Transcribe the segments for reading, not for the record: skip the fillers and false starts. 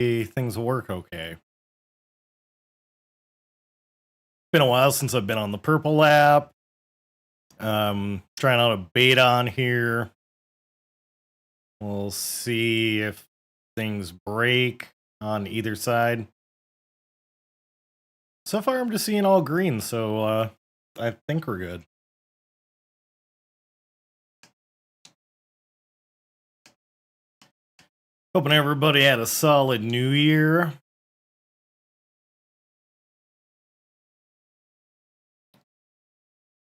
things work okay. Been a while since I've been on the Purple app. Trying out a beta on here. We'll see if things break on either side. So far, I'm just seeing all green, so I think we're good. Hoping everybody had a solid new year.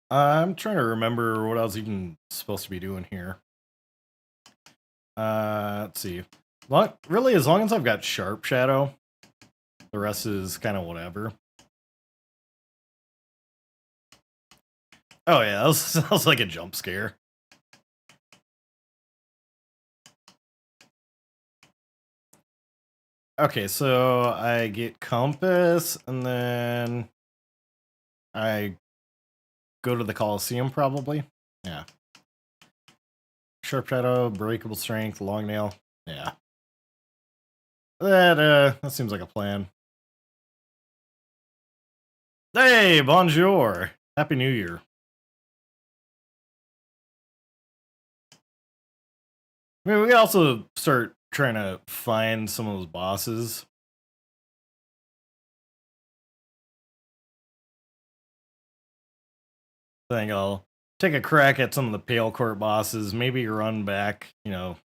I'm trying to remember what I was even supposed to be doing here. Let's see. Really, as long as I've got Sharp Shadow, the rest is kind of whatever. Oh yeah, that was like a jump scare. Okay, so I get Compass, and then I go to the Coliseum, probably. Yeah. Sharp Shadow, Breakable Strength, Long Nail. Yeah. That seems like a plan. Hey, bonjour! Happy New Year. I mean, we can also start trying to find some of those bosses. I think I'll take a crack at some of the Pale Court bosses, maybe run back, you know,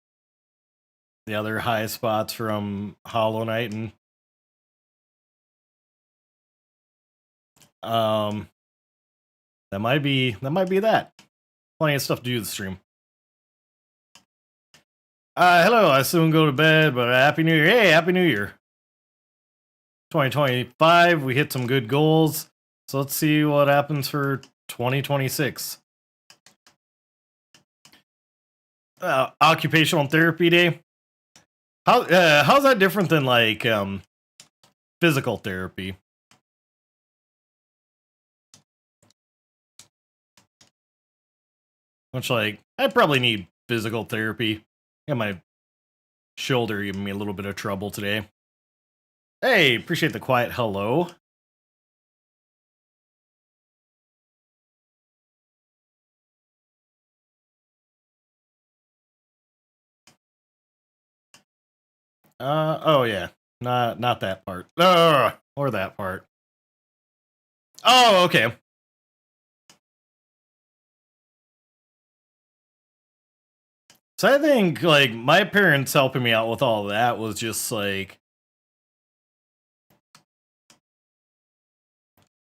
the other high spots from Hollow Knight, and that might be that. Plenty of stuff to do this stream. Hello, I soon go to bed, but Happy New Year. Hey, Happy New Year. 2025, we hit some good goals. So let's see what happens for 2026. Occupational Therapy Day. How's that different than like physical therapy? Which, like, I probably need physical therapy. Got my shoulder giving me a little bit of trouble today. Hey, appreciate the quiet hello. Oh yeah, not that part. Or that part. Oh, okay. So I think, like, my parents helping me out with all that was just like,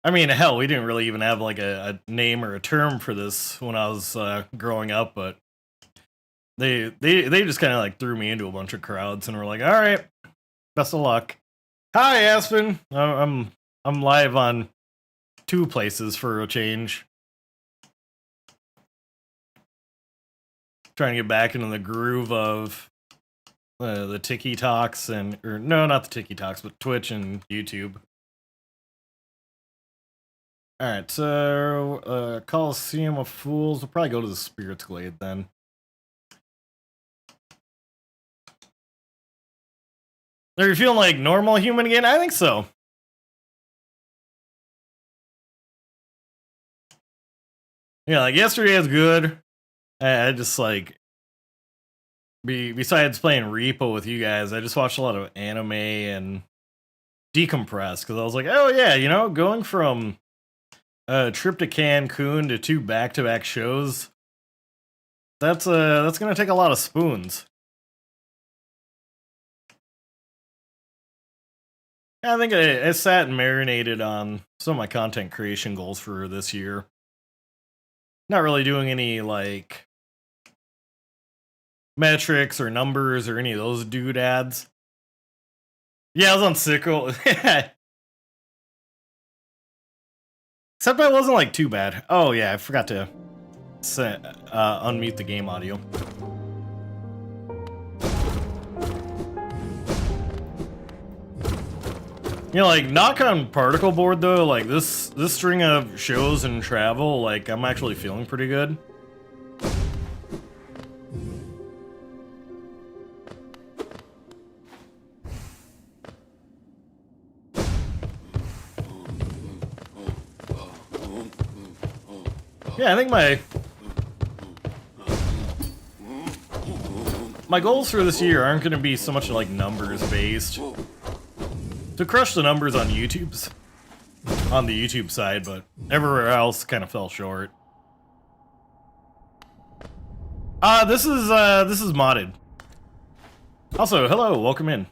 I mean, hell, we didn't really even have like a name or a term for this when I was growing up, but they just kind of like threw me into a bunch of crowds and were like, all right, best of luck. Hi, Aspen. I'm live on 2 places for a change. Trying to get back into the groove of the TikToks or no, not the TikToks, but Twitch and YouTube. All right, so Coliseum of Fools. We'll probably go to the Spirits Glade then. Are you feeling like normal human again? I think so. Yeah, like yesterday was good. I just like, besides playing Repo with you guys, I just watched a lot of anime and decompressed because I was like, oh yeah, you know, going from a trip to Cancun to 2 back-to-back shows, that's gonna take a lot of spoons. I think I sat and marinated on some of my content creation goals for this year. Not really doing any like metrics or numbers or any of those doodads. Yeah, I was on Sickle. Except I wasn't like too bad. Oh yeah, I forgot to unmute the game audio. You know, like, knock on particle board though, like this string of shows and travel, like I'm actually feeling pretty good. Yeah, I think my goals for this year aren't going to be so much like numbers based. To crush the numbers on the YouTube side, but everywhere else kind of fell short. This is modded. Also, hello, welcome in.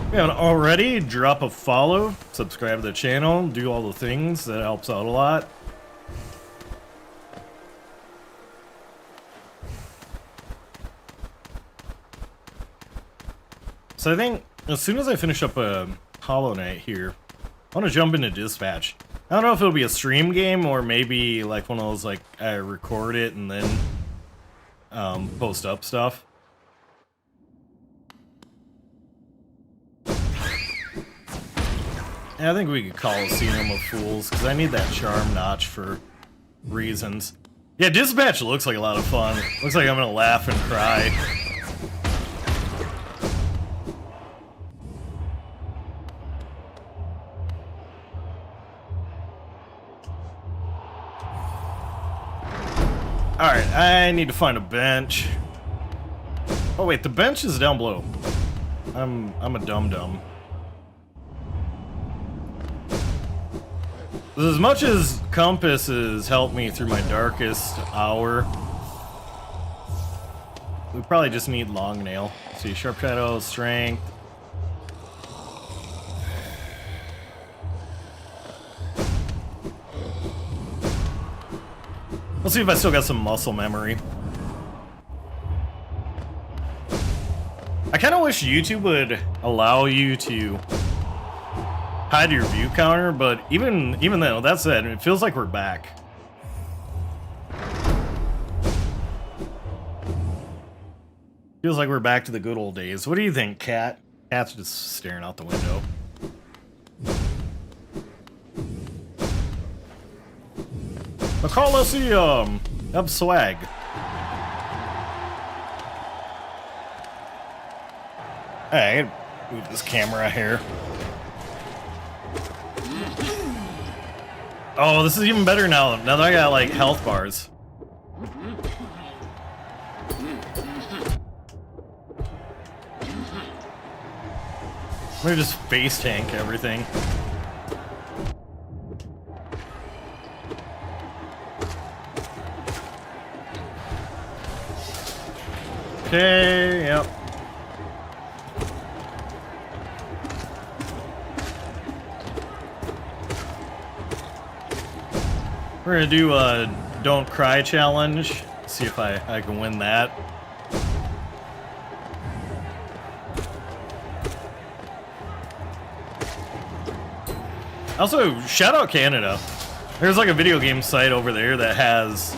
If you haven't already, drop a follow, subscribe to the channel, do all the things. That helps out a lot. So I think as soon as I finish up a Hollow Knight here, I want to jump into Dispatch. I don't know if it'll be a stream game or maybe like one of those like I record it and then post up stuff. Yeah, I think we could Coliseum of Fools because I need that charm notch for reasons. Yeah, Dispatch looks like a lot of fun. Looks like I'm gonna laugh and cry. Alright, I need to find a bench. Oh wait, the bench is down below. I'm a dum-dum. As much as Compass has helped me through my darkest hour, we probably just need Long Nail. See, Sharp Shadow, Strength. Let's see if I still got some muscle memory. I kind of wish YouTube would allow you to hide your view counter, but even though that said, it feels like we're back. Feels like we're back to the good old days. What do you think, Cat? Cat's just staring out the window. The Coliseum of Swag. Hey, I gotta move this camera here. Oh, this is even better now. Now that I got like health bars. I'm gonna just face tank everything. Okay, yep. We're gonna do a Don't Cry challenge. See if I can win that. Also, shout out Canada. There's like a video game site over there that has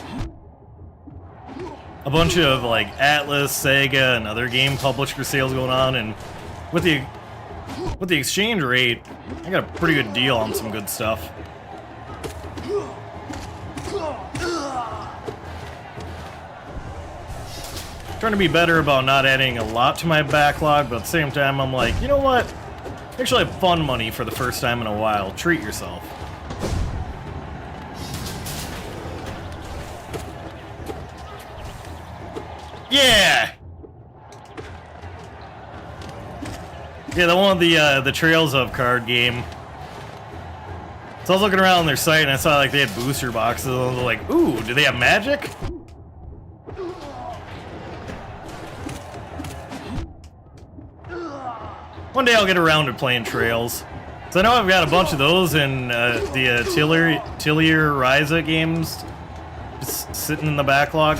a bunch of like Atlas, Sega, and other game publisher sales going on, and with the exchange rate, I got a pretty good deal on some good stuff. Trying to be better about not adding a lot to my backlog, but at the same time, I'm like, you know what? Actually have fun money for the first time in a while. Treat yourself. Yeah! Yeah, the one with the Trails of card game. So I was looking around on their site and I saw like they had booster boxes. I was like, ooh, do they have magic? One day I'll get around to playing Trails. So I know I've got a bunch of those in the Tillier Ryza games just sitting in the backlog.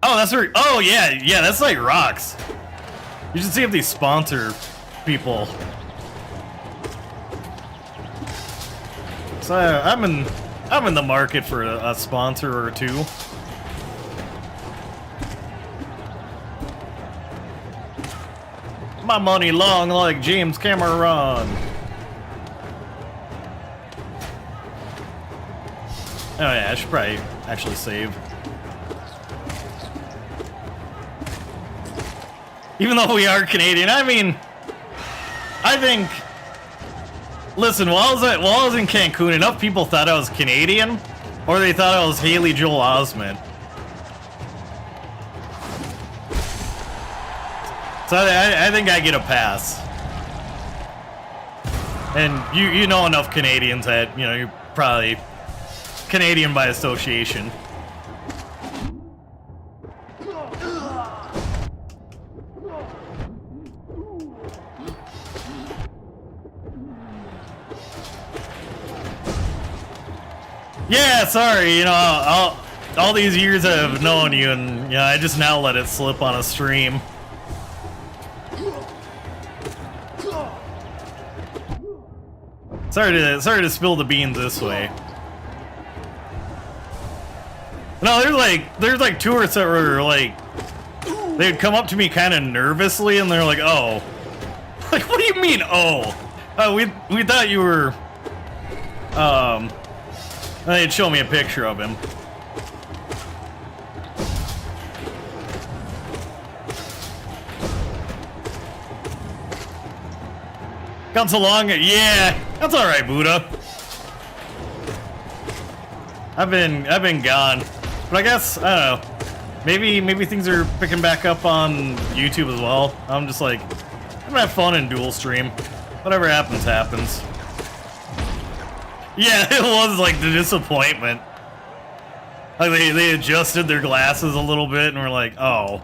Oh, that's right. Oh, yeah, that's like rocks. You should see if these sponsor people. So I'm in the market for a sponsor or two. My money long like James Cameron. Oh yeah, I should probably actually save. Even though we are Canadian, I mean, I think. Listen, while I was in Cancun, enough people thought I was Canadian, or they thought I was Haley Joel Osment. So I think I get a pass. And you know enough Canadians that, you know, you're probably Canadian by association. Yeah, sorry, you know, all these years I've known you, and you know, I just now let it slip on a stream. Sorry to spill the beans this way. No, there's like tourists that were like, they'd come up to me kind of nervously, and they're like, "Oh," like, what do you mean, "Oh"? We thought you were. They'd show me a picture of him. Come so long, yeah, that's all right, Buddha. I've been gone, but I guess I don't know. Maybe things are picking back up on YouTube as well. I'm just like, I'm gonna have fun in dual stream. Whatever happens, happens. Yeah, it was like the disappointment. Like they adjusted their glasses a little bit and were like, oh.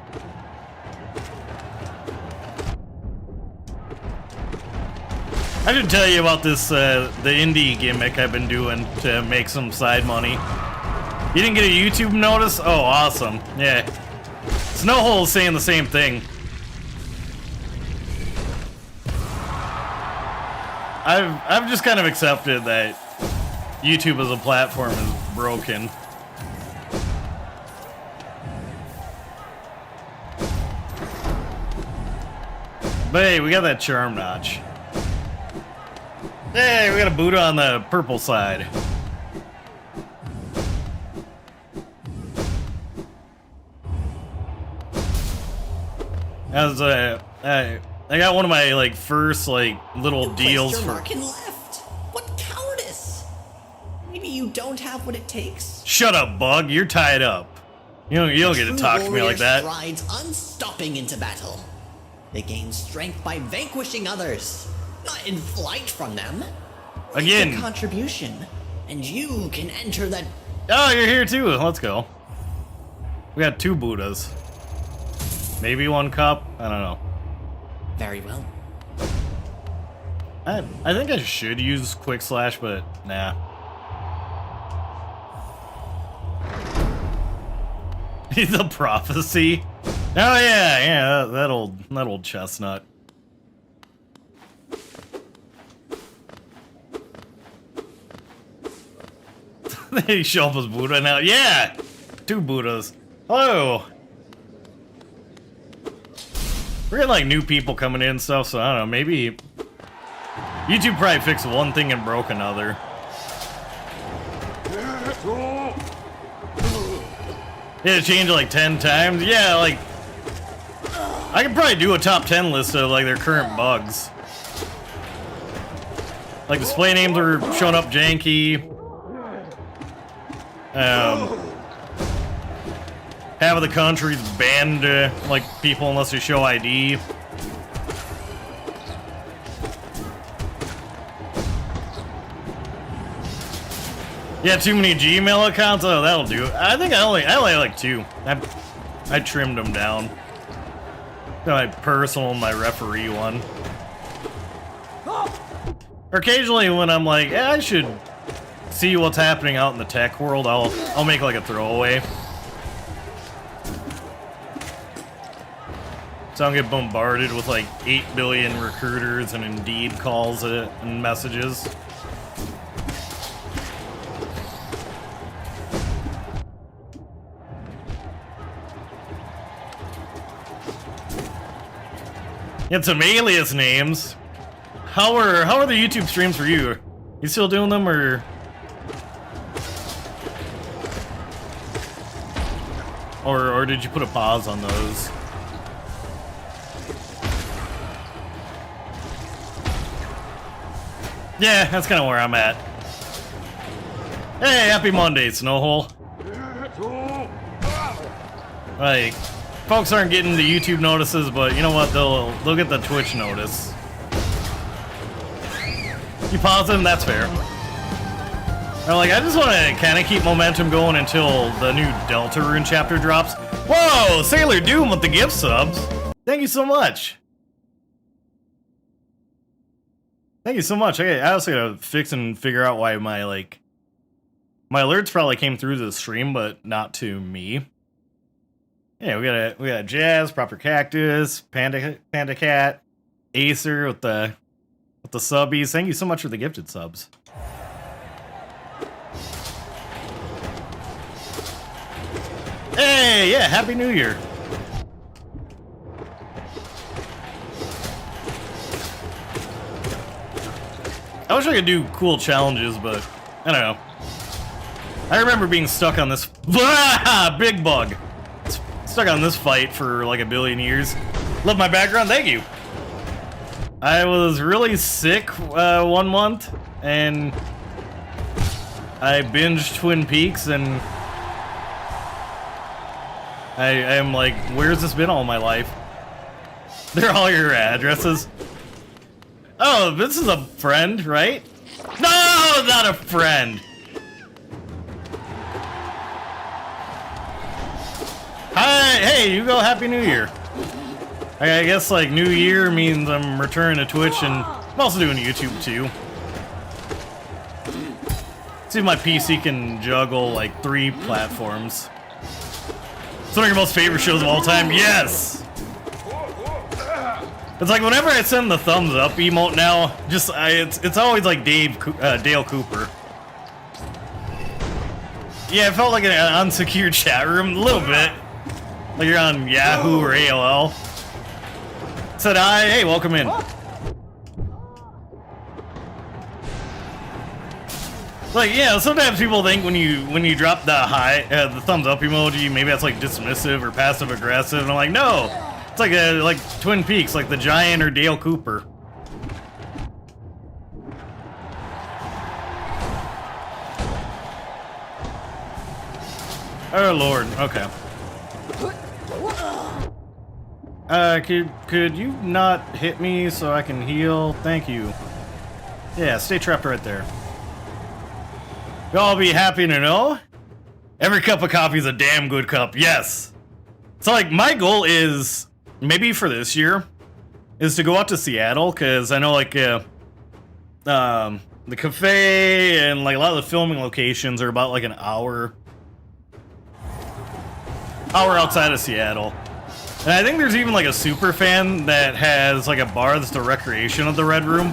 I should tell you about this, the indie gimmick I've been doing to make some side money. You didn't get a YouTube notice? Oh, awesome. Yeah. Snowhole's saying the same thing. I've just kind of accepted that YouTube as a platform is broken. But hey, we got that charm notch. Hey, we got a Buddha on the purple side. As I got one of my like first like little deals for. Left. What cowardice! Maybe you don't have what it takes. Shut up, Bug. You're tied up. You don't get to talk to me like that. Strides unstopping into battle. They gain strength by vanquishing others, not in flight from them. Again. Make a contribution, and you can enter that. Oh, you're here too. Let's go. We got 2 Buddhas. Maybe 1 cup. I don't know. Very well. I think I should use quick slash, but nah. The prophecy. Oh yeah, that old chestnut. They show up as Buddha now. Yeah, 2 Buddhas. Hello. We're getting like new people coming in and stuff, so I don't know. Maybe YouTube probably fixed one thing and broke another. Yeah, change it like 10 times. Yeah, like I could probably do a top 10 list of like their current bugs. Like display names are showing up janky. Half of the country's banned like people unless they show ID. Yeah, too many Gmail accounts. Oh, that'll do. I think I only have like 2. I trimmed them down. Got my personal and my referee one. Occasionally, when I'm like, yeah, I should see what's happening out in the tech world, I'll make like a throwaway. So I don't get bombarded with like 8 billion recruiters and Indeed calls and messages. Get some alias names. How are the YouTube streams for you? You still doing them or? Or did you put a pause on those? Yeah, that's kind of where I'm at. Hey, happy Monday, Snowhole. Like, folks aren't getting the YouTube notices, but you know what? They'll get the Twitch notice. You pause them, that's fair. I'm like, I just want to kind of keep momentum going until the new Deltarune chapter drops. Whoa, Sailor Doom with the gift subs. Thank you so much. Thank you so much. I also gotta fix and figure out why my alerts probably came through to the stream, but not to me. Yeah, we got Jazz, Proper Cactus, Panda Cat, Acer with the subbies. Thank you so much for the gifted subs. Hey, yeah, Happy New Year. I wish I could do cool challenges, but I don't know. I remember being stuck on this big bug. Stuck on this fight for like a billion years. Love my background, thank you. I was really sick 1 month, and I binged Twin Peaks, and I'm like, where's this been all my life? They're all your addresses. Oh, this is a friend, right? No, not a friend. Hi, hey, you go Happy New Year. I guess like New Year means I'm returning to Twitch, and I'm also doing YouTube too. See if my PC can juggle like 3 platforms. It's one of your most favorite shows of all time. Yes. It's like whenever I send the thumbs up emote now, it's always like Dale Cooper. Yeah, it felt like an unsecured chat room a little bit. Like you're on Yahoo or AOL. Said hi, hey, welcome in. Like, yeah, sometimes people think when you drop the thumbs up emoji, maybe that's like dismissive or passive aggressive, and I'm like, no. It's like Twin Peaks, like the Giant or Dale Cooper. Oh Lord, okay. Could you not hit me so I can heal? Thank you. Yeah, stay trapped right there. Y'all be happy to know, every cup of coffee is a damn good cup. Yes. So like my goal is, maybe for this year, is to go out to Seattle, because I know like the cafe and like a lot of the filming locations are about like an hour outside of Seattle. And I think there's even like a super fan that has like a bar that's the recreation of the Red Room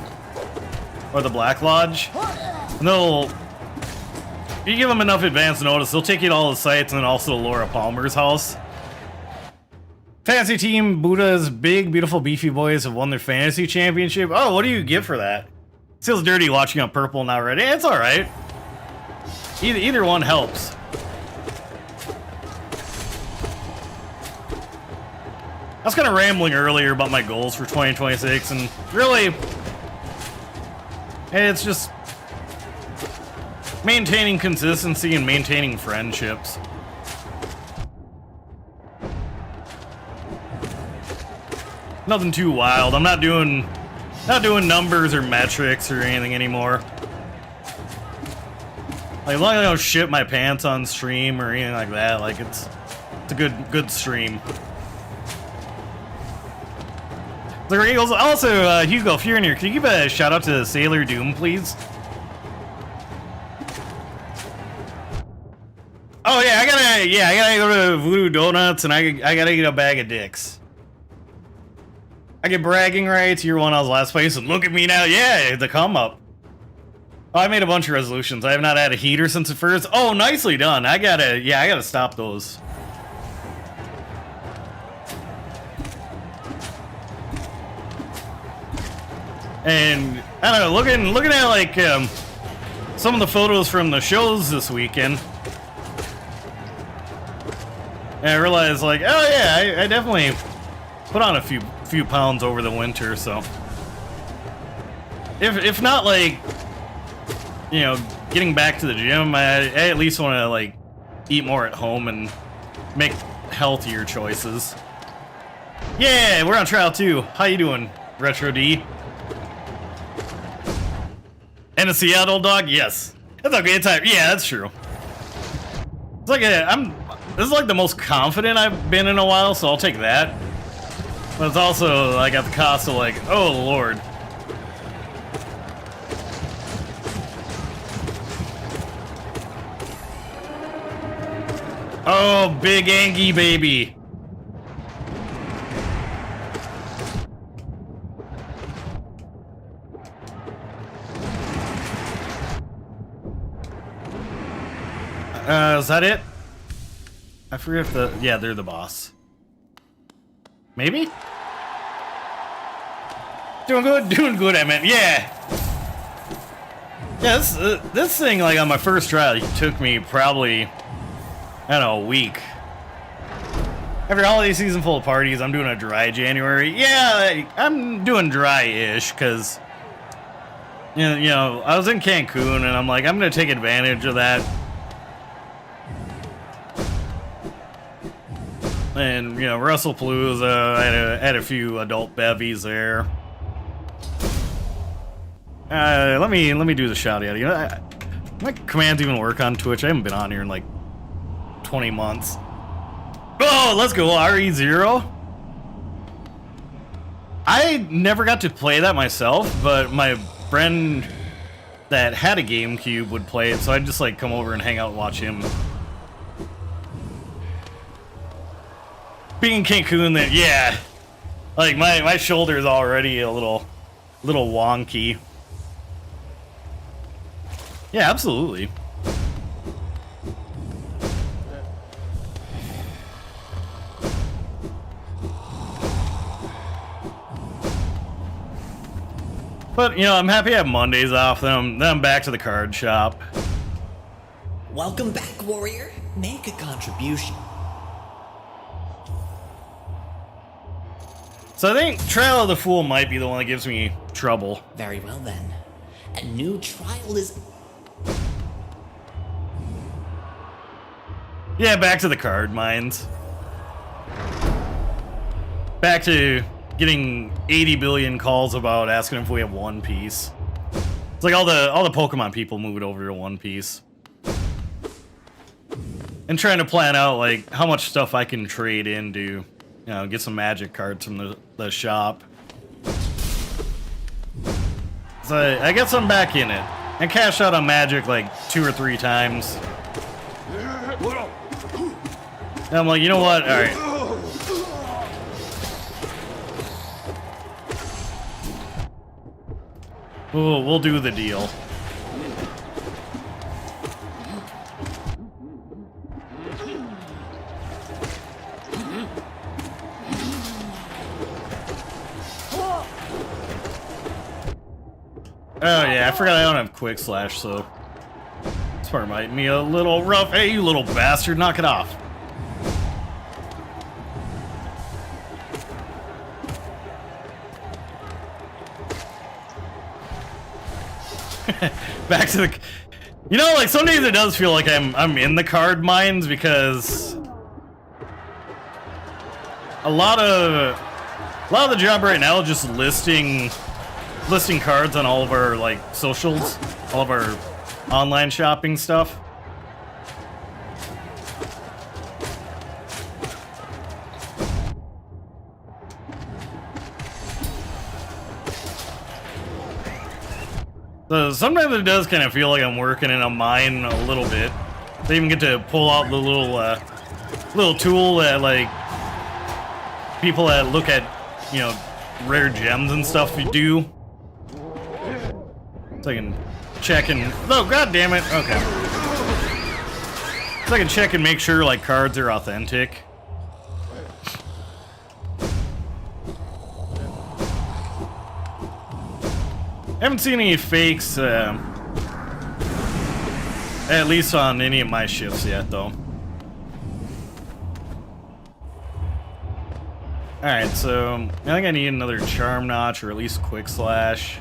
or the Black Lodge. And if you give them enough advance notice, they'll take you to all the sites and then also to Laura Palmer's house. Fantasy team Buddha's big, beautiful, beefy boys have won their fantasy championship. Oh, what do you get for that? It feels dirty watching on purple now already. It's all right. Either one helps. I was kind of rambling earlier about my goals for 2026, and really, it's just maintaining consistency and maintaining friendships. Nothing too wild. I'm not doing numbers or metrics or anything anymore. Like, as long as I don't shit my pants on stream or anything like that, like it's a good stream. The Eagles. Also, Hugo, if you're in here, can you give a shout out to Sailor Doom, please? Oh yeah, I gotta go to Voodoo Donuts, and I gotta get a bag of dicks. I get bragging rights. Year 1, I was last place, and look at me now. Yeah, the come up. Oh, I made a bunch of resolutions. I have not had a heater since the first. Oh, nicely done. I gotta stop those. And I don't know, looking at like some of the photos from the shows this weekend, and I realized like, oh yeah, I definitely put on a few pounds over the winter. So if not like you know, getting back to the gym, I at least want to like eat more at home and make healthier choices. Yeah, we're on trial 2. How you doing, Retro D? And a Seattle dog? Yes. That's a good time. Yeah, that's true. It's like this is like the most confident I've been in a while, so I'll take that. But it's also like at the cost of like, oh lord. Oh, big Angie baby. Is that it? I forget if yeah, they're the boss. Maybe? Doing good, I meant, yeah. Yeah, this thing, like, on my first trial, it took me probably, I don't know, a week. After holiday season full of parties, I'm doing a dry January. Yeah, I'm doing dry-ish, because, you know, I was in Cancun, and I'm like, I'm going to take advantage of that. And, you know, WrestlePalooza, I had a few adult bevies there. Let me do the shout out. You know, my commands even work on Twitch. I haven't been on here in like 20 months. Oh, let's go, RE0. I never got to play that myself, but my friend that had a GameCube would play it, so I'd just like come over and hang out and watch him. Being in Cancun, that yeah, like my shoulder is already a little wonky. Yeah, absolutely. But you know, I'm happy I have Mondays off. Then I'm back to the card shop. Welcome back, warrior. Make a contribution. So I think Trial of the Fool might be the one that gives me trouble. Very well then. A new trial is... Yeah, back to the card mines. Back to getting 80 billion calls about asking if we have One Piece. It's like all the Pokemon people moved over to One Piece. And trying to plan out like how much stuff I can trade in to, you know, get some magic cards from the shop. So I guess I'm back in it. And cashed out on magic like 2 or 3 times. And I'm like, you know what? Alright. We'll do the deal. Oh yeah, I forgot I don't have Quick Slash, so this part might be a little rough. Hey, you little bastard, knock it off. Back to the, you know, like some days it does feel like I'm in the card mines because a lot of the job right now is just listing cards on all of our like socials, all of our online shopping stuff. So sometimes it does kind of feel like I'm working in a mine a little bit. They even get to pull out the little tool that like people that look at, you know, rare gems and stuff do. So I can check and... Oh, god damn it. Okay. So I can check and make sure, like, cards are authentic. I haven't seen any fakes, at least on any of my shifts yet, though. Alright, so I think I need another Charm Notch or at least Quick Slash.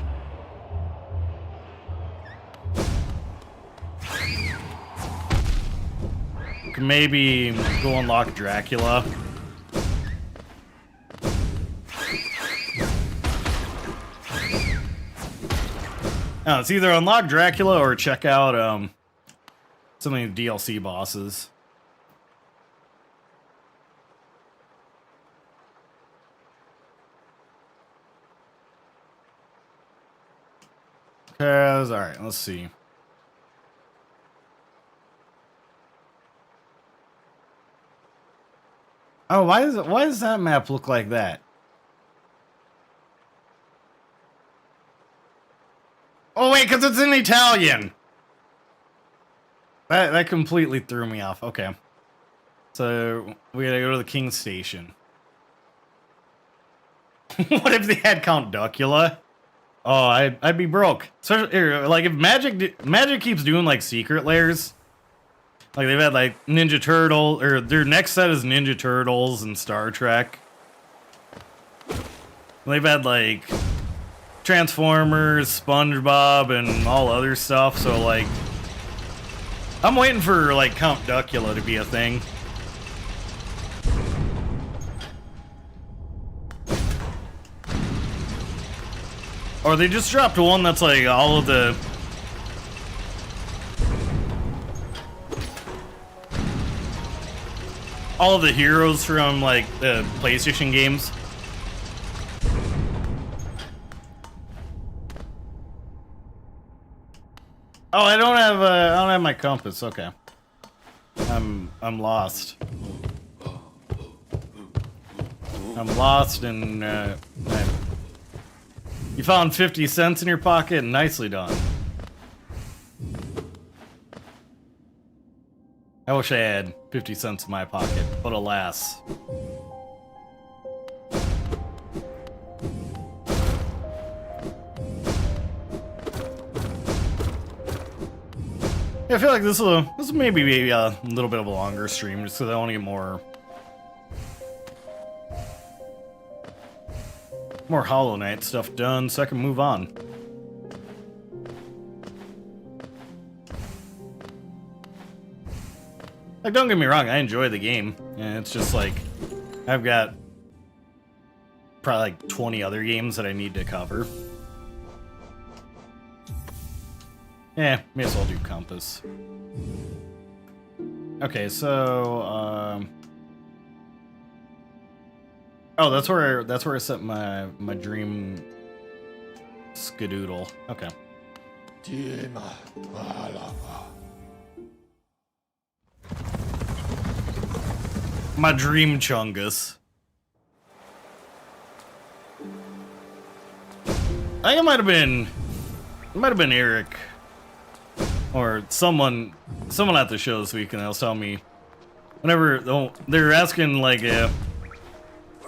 can maybe go unlock Dracula. Oh, it's either unlock Dracula or check out some of the DLC bosses. Cause all right, let's see. Oh, why does that map look like that? Oh wait, because it's in Italian. That completely threw me off. Okay, so we gotta go to the King's Station. What if they had Count Duckula? Oh, I'd be broke. So, like, if Magic keeps doing like secret layers, like they've had like Ninja Turtle, or their next set is Ninja Turtles and Star Trek. They've had like Transformers, SpongeBob, and all other stuff. So like, I'm waiting for like Count Duckula to be a thing. Or they just dropped one that's like all of the heroes from like the PlayStation games. Oh, I don't have my compass. Okay, I'm lost. I'm lost and you found 50 cents in your pocket. Nicely done. I wish I had 50 cents in my pocket, but alas. Yeah, I feel like this will maybe be a little bit of a longer stream, just because I want to get more Hollow Knight stuff done, so I can move on. Like, don't get me wrong, I enjoy the game, and it's just like I've got probably like 20 other games that I need to cover. Yeah, may as well do Compass. Okay, so oh, that's where I set my dream skadoodle. Okay. My dream Chungus. I think it might have been Eric or someone at the show this week, and they'll tell me whenever they're asking like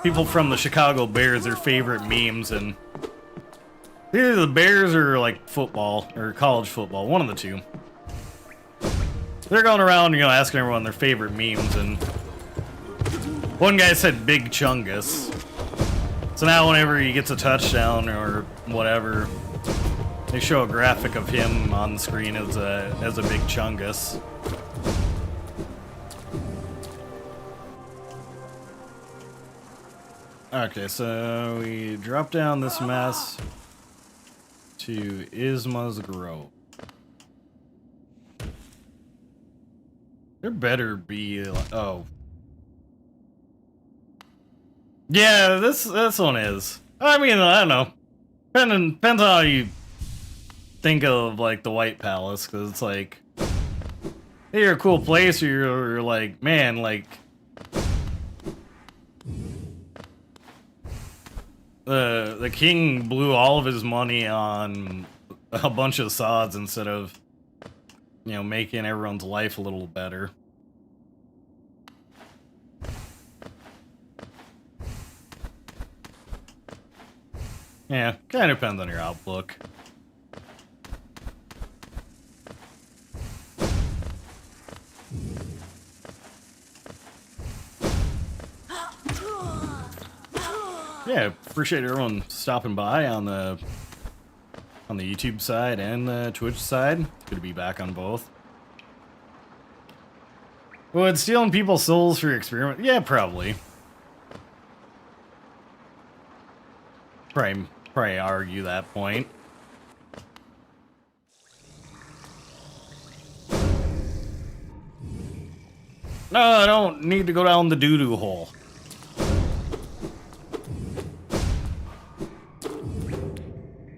people from the Chicago Bears their favorite memes, and either the Bears or like football or college football, one of the two. They're going around, asking everyone their favorite memes, and one guy said Big Chungus. So now whenever he gets a touchdown or whatever, they show a graphic of him on the screen as a Big Chungus. Okay, so we drop down this mess to Isma's Grove. There better be oh. Yeah, this one is. I mean, I don't know. Depends on how you think of like the White Palace, because it's like, hey, you're a cool place, or you're like, man, like the king blew all of his money on a bunch of sods instead of making everyone's life a little better. Yeah, kind of depends on your outlook. Yeah, appreciate everyone stopping by on the YouTube side and the Twitch side. It's good to be back on both. Would stealing people's souls for your experiment? Yeah, probably. Probably argue that point. No, I don't need to go down the doo-doo hole.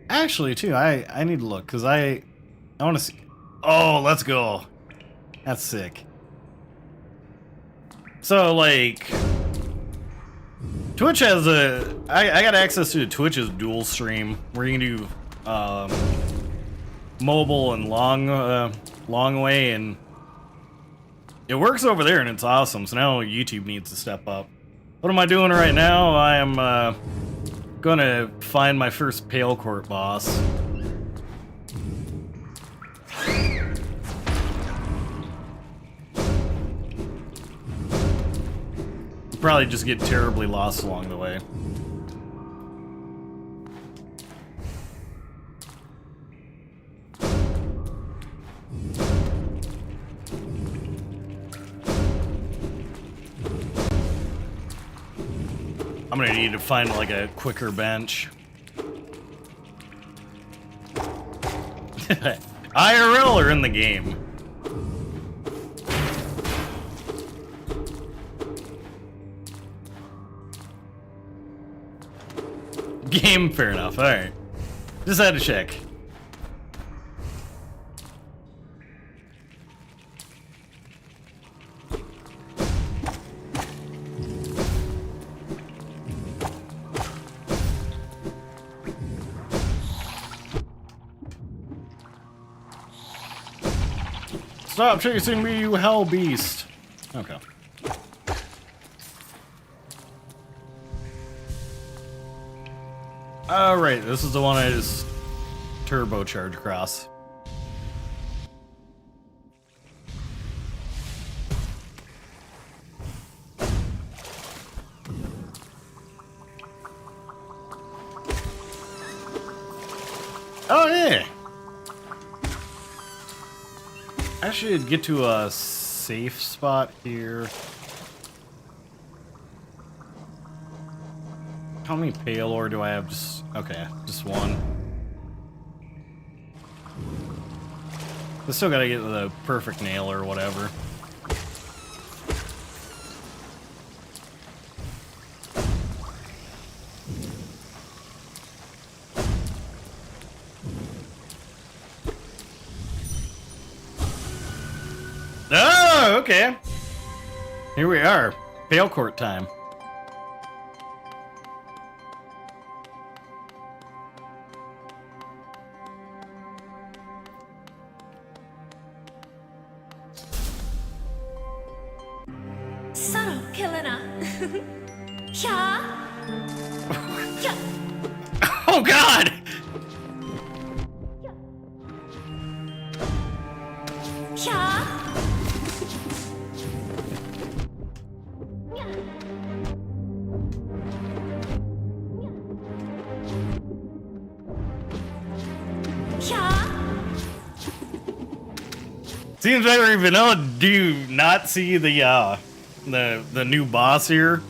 Actually, too, I need to look, because I want to see... Oh, let's go. That's sick. So, like... Twitch has a... I got access to Twitch's dual stream, where you can do mobile and long way, and it works over there, and it's awesome. So now YouTube needs to step up. What am I doing right now? I am gonna find my first Pale Court boss. Probably just get terribly lost along the way. I'm gonna need to find like a quicker bench. IRL or in the game? Game, fair enough. Alright. Just had to check. Stop chasing me, you hell beast. Okay. Alright, this is the one I just turbocharged across. Oh yeah! I should get to a safe spot here. How many pale ore do I have? Just okay, just one. I still gotta get the perfect nail or whatever. Oh, okay. Here we are. Pale Court time. Oh God! Seems very vanilla. Do you not see the new boss here?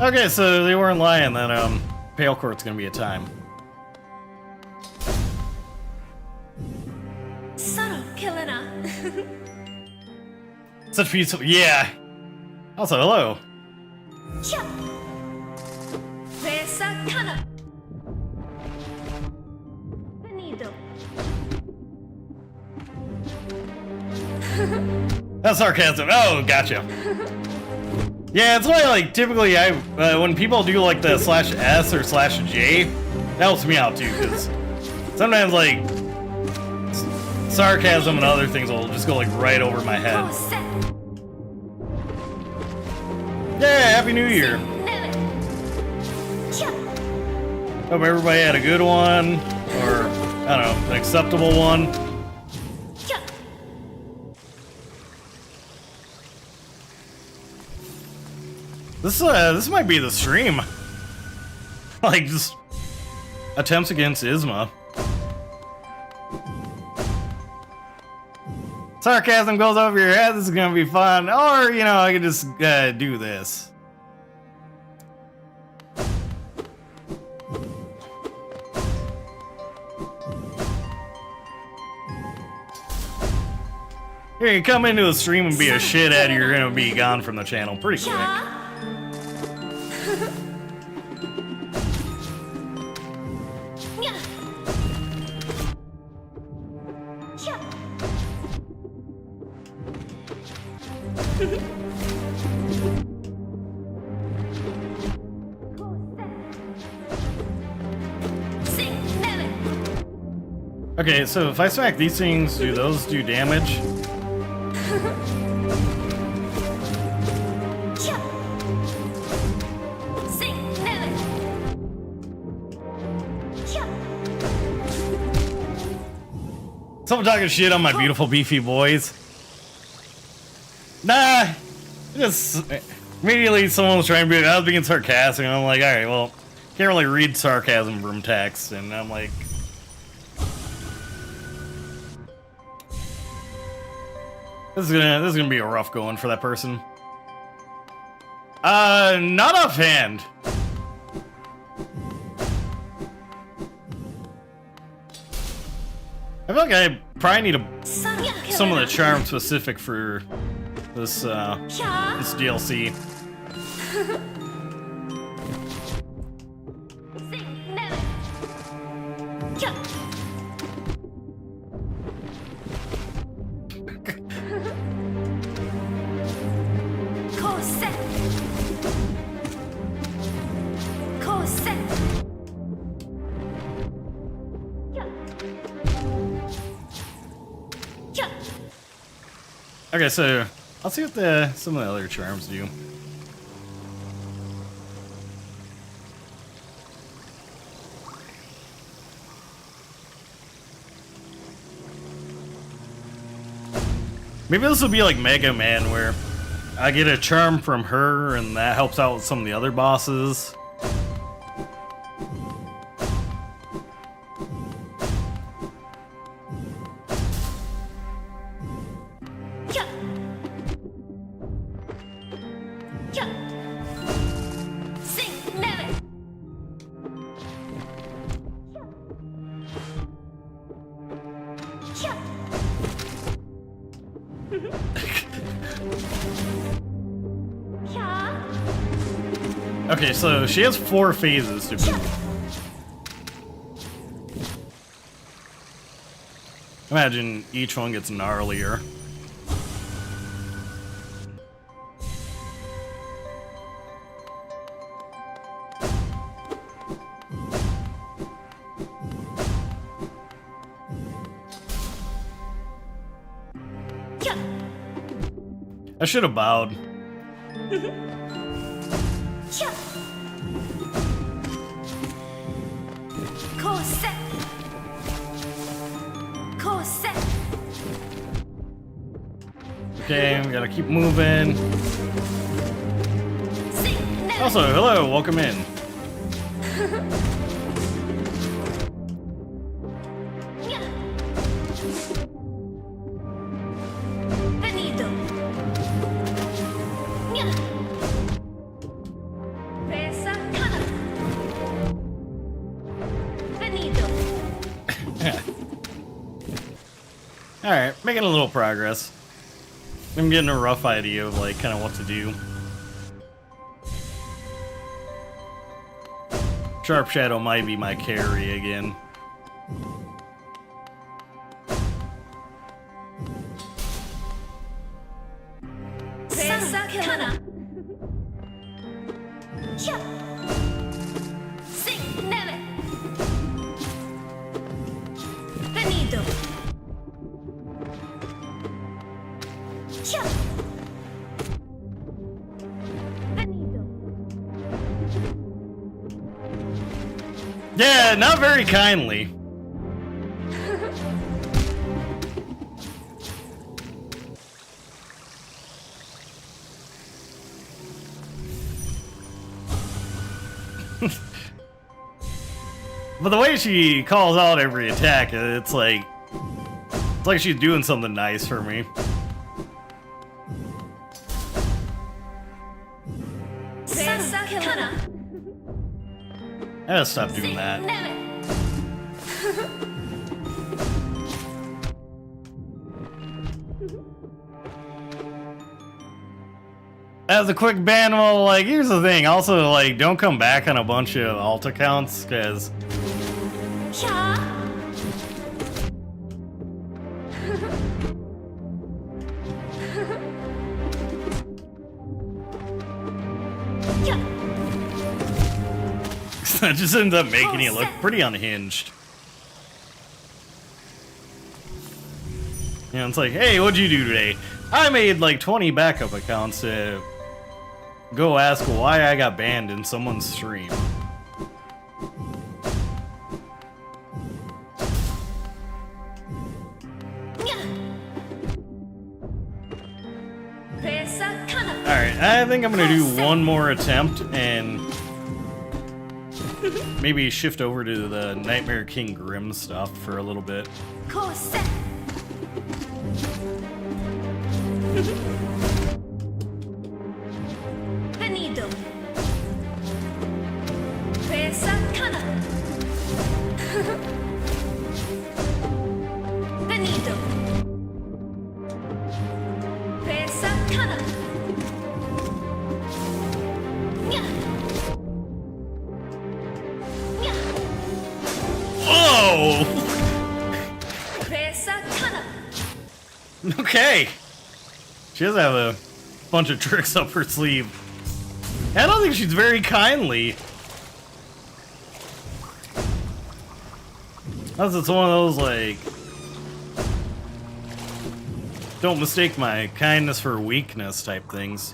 Okay, so they weren't lying that Pale Court's gonna be a time. Such peaceful, yeah. Also, hello. That's sarcasm. Oh, gotcha. Yeah, it's why, like, typically when people do like the /S or /J, that helps me out too, because sometimes like sarcasm and other things will just go like right over my head. Yeah, Happy New Year. Hope everybody had a good one, or I don't know, an acceptable one. This might be the stream. Like, just attempts against Isma. Sarcasm goes over your head, this is gonna be fun. Or, you know, I could just do this. Here, you come into a stream and be a shithead, you're gonna be gone from the channel pretty quick. Okay, so if I smack these things, do those do damage? Someone talking shit on my beautiful beefy boys. Nah, just immediately someone was trying to be, I was being sarcastic, and I'm like, alright, well, can't really read sarcasm from text, and I'm like, this is gonna be a rough going for that person. Not offhand. I feel like I probably need some of the charm specific for this DLC. Okay, so I'll see what some of the other charms do. Maybe this will be like Mega Man, where I get a charm from her and that helps out with some of the other bosses. Okay, so she has 4 phases to beat. Imagine each one gets gnarlier. I should have bowed. Okay, we gotta keep moving. Also, hello, welcome in. Alright, making a little progress. I'm getting a rough idea of, like, kind of what to do. Sharp Shadow might be my carry again. Yeah, not very kindly. But the way she calls out every attack, it's like she's doing something nice for me. I gotta stop doing that. As a quick ban, well, like, here's the thing. Also, like, don't come back on a bunch of alt accounts, because... that just ends up making you look pretty unhinged. You know, it's like, hey, what'd you do today? I made like 20 backup accounts to go ask why I got banned in someone's stream. Alright, I think I'm gonna do one more attempt and maybe shift over to the Nightmare King Grimm stuff for a little bit. Okay. She does have a bunch of tricks up her sleeve. I don't think she's very kindly. Unless it's one of those, like... don't mistake my kindness for weakness type things.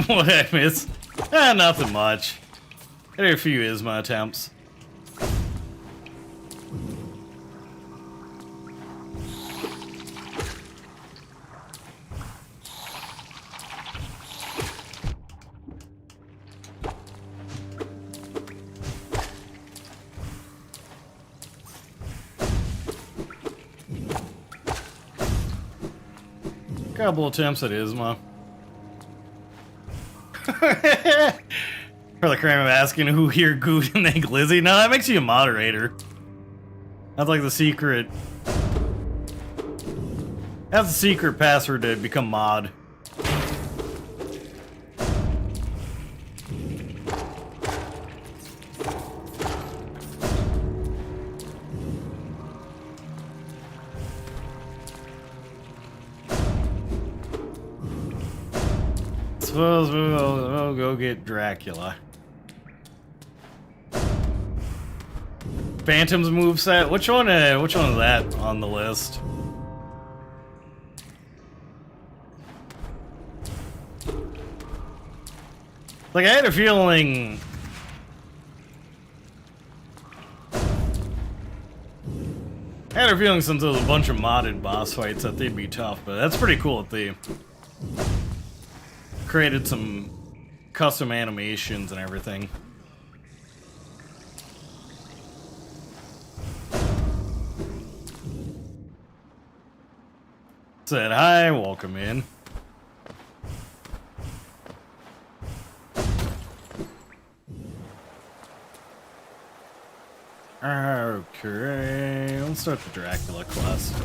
What I miss? Nothing much. I did a few ISMA attempts. Couple attempts at ISMA. For the crime of asking who here Good and then Glizzy. No, that makes you a moderator. That's like the secret. That's the secret password to become mod. Suppose we'll go get Dracula. Phantom's moveset. Which one is that on the list? Like, I had a feeling... since there was a bunch of modded boss fights that they'd be tough, but that's pretty cool that they created some custom animations and everything. Said hi, welcome in. Okay, let's start the Dracula quest.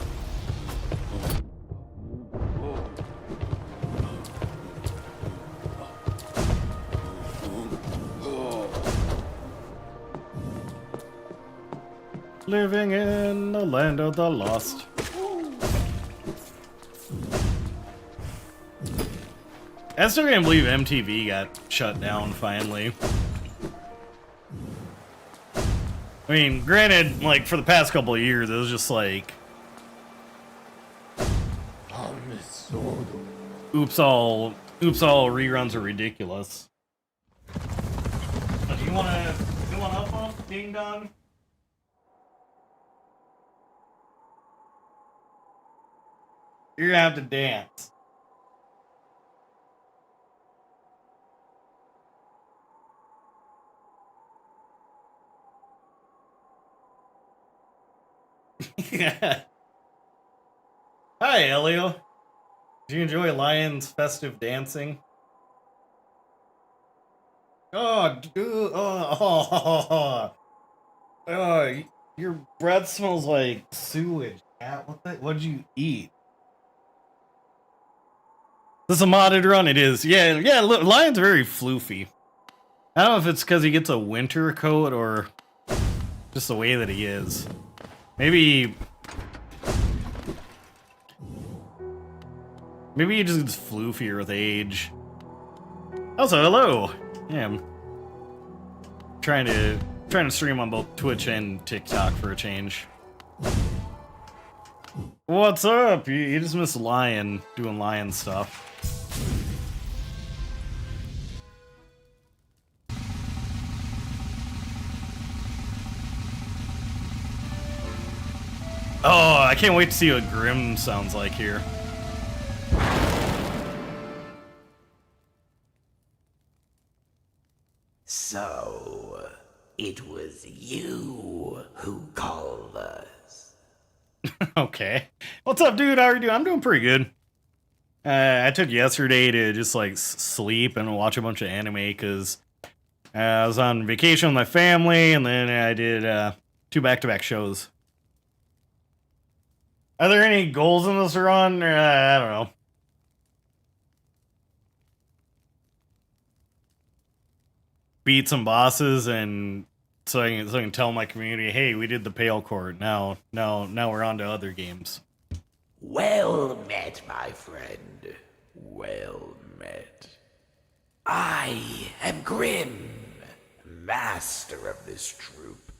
Living in the land of the lost. I still can't believe MTV got shut down finally. I mean, granted, like, for the past couple of years, it was just like oops all reruns are ridiculous. Do you wanna up up ding dong? You're gonna have to dance. Hi, Elio. Did you enjoy Lion's festive dancing? Oh, dude. Oh, your breath smells like sewage. What'd you eat? This is a modded run. It is. Yeah. Lion's very floofy. I don't know if it's because he gets a winter coat or just the way that he is. Maybe he just gets floofier with age. Also, hello. Yeah, I'm trying to stream on both Twitch and TikTok for a change. What's up? You just missed Lion doing Lion stuff. Oh, I can't wait to see what Grim sounds like here. So, it was you who called us. Okay. What's up, dude? How are you doing? I'm doing pretty good. I took yesterday to just like sleep and watch a bunch of anime because I was on vacation with my family, and then I did 2 back-to-back shows. Are there any goals in this run? I don't know. Beat some bosses, and so I can tell my community, hey, we did the Pale Court. Now we're on to other games. Well met, my friend. Well met. I am Grim, master of this troop.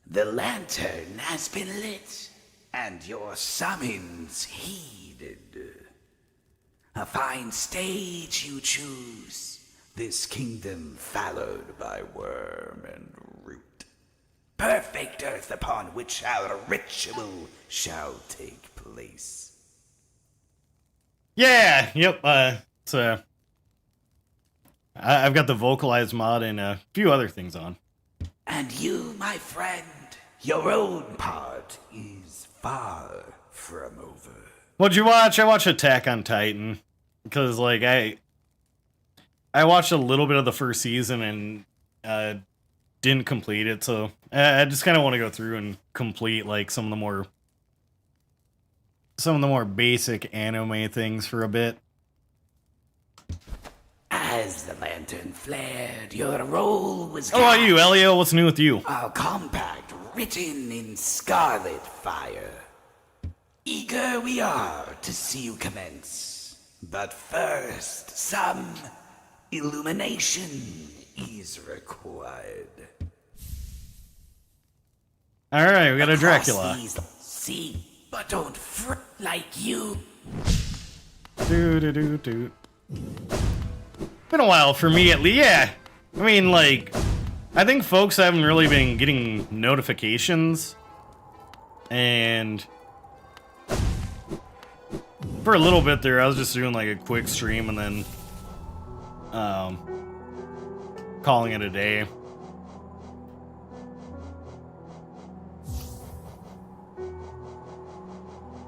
The lantern has been lit, and your summons heeded. A fine stage you choose. This kingdom fallowed by worm and root. Perfect earth upon which our ritual shall take place. Yeah, yep, so I've got the Vocalized mod and a few other things on. And you, my friend, your own part is far from over. What'd you watch? I watched Attack on Titan. Because, like, I watched a little bit of the first season and didn't complete it, so I just kind of want to go through and complete like some of the more basic anime things for a bit. As the lantern flared, your role was How about you, Elio? What's new with you? our compact written in scarlet fire. Eager we are to see you commence. But first, some illumination is required. Alright, we got a Across Dracula. these see, but don't fret like you. Do. Been a while for me at least. Yeah. I mean, like, I think folks haven't really been getting notifications. And for a little bit there, I was just doing like a quick stream and then calling it a day.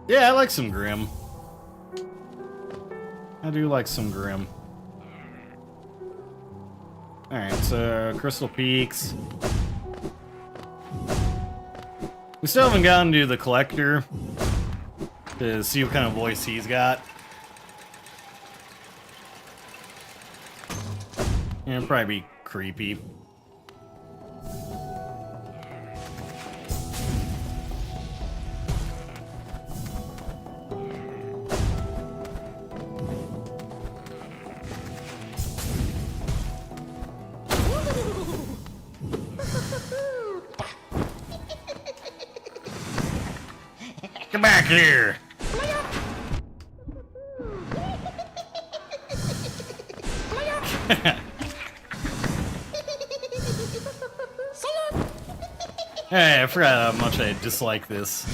Yeah, I like some Grim. I do like some Grim. Alright, so Crystal Peaks. We still haven't gotten to the Collector to see what kind of voice he's got. Yeah, it'll probably be creepy. Come back here! Hey, I forgot how much I dislike this.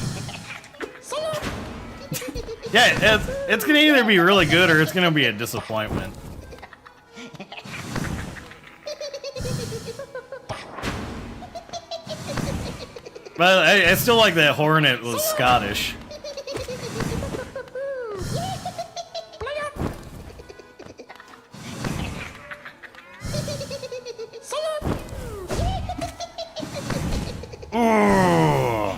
Yeah, it's gonna either be really good or it's gonna be a disappointment. But I still like that Hornet was Scottish. Ooh.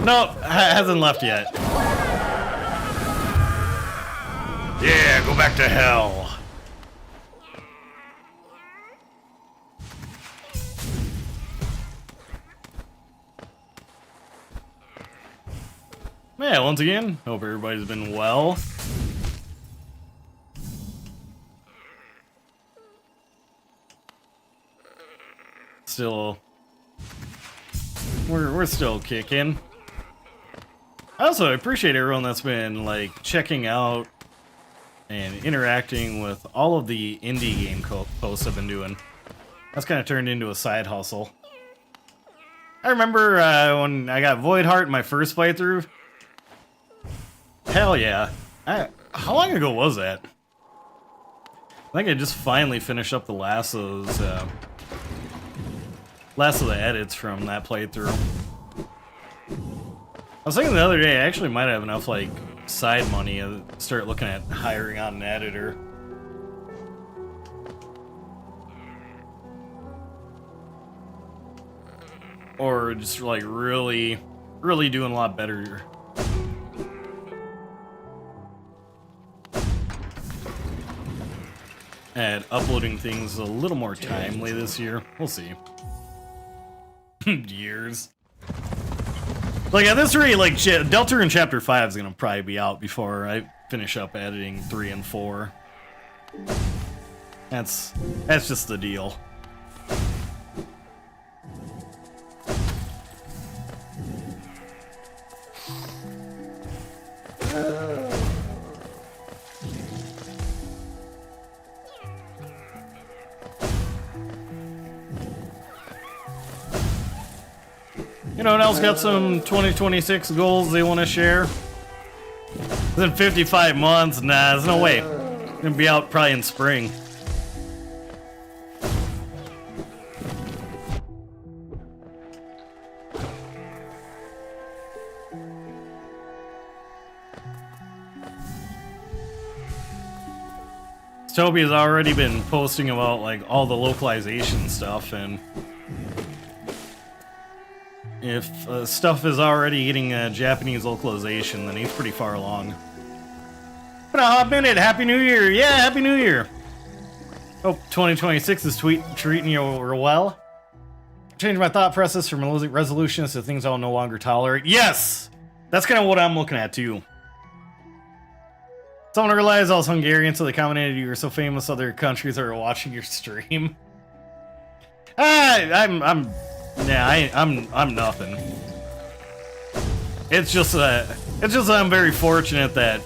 Nope, hasn't left yet. Yeah, go back to hell. Yeah, once again, hope everybody's been well. Still, we're still kicking. Also, I appreciate everyone that's been like checking out and interacting with all of the indie game posts I've been doing. That's kind of turned into a side hustle. I remember when I got Void Heart in my first playthrough. Hell yeah. How long ago was that? I think I just finally finished up the last of the edits from that playthrough. I was thinking the other day, I actually might have enough like side money to start looking at hiring on an editor. Or just like really doing a lot better. At uploading things a little more timely this year. We'll see. Years. Like at this rate, like Deltarune Chapter 5 is gonna probably be out before I finish up editing 3 and 4. That's just the deal. Anyone else got some 2026 goals they want to share? Within 55 months? Nah, there's no way. It's gonna be out probably in spring. Toby has already been posting about like all the localization stuff, and if stuff is already getting Japanese localization, then he's pretty far along. But a hot minute, Happy New Year! Yeah, Happy New Year! Hope 2026 is treating you well. Change my thought process from resolutions to things I'll no longer tolerate. Yes! That's kind of what I'm looking at too. Someone realized I was Hungarian, so they commented you were so famous other countries are watching your stream. I'm nothing. It's just that I'm very fortunate that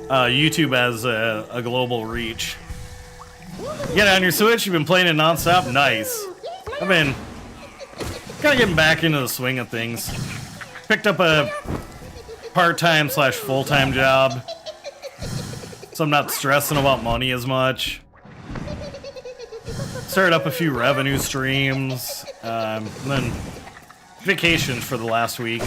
YouTube has a global reach. You get on your Switch, you've been playing it nonstop. Nice. I've been kind of getting back into the swing of things. Picked up a part-time / full-time job, so I'm not stressing about money as much. Started up a few revenue streams, and then vacations for the last week.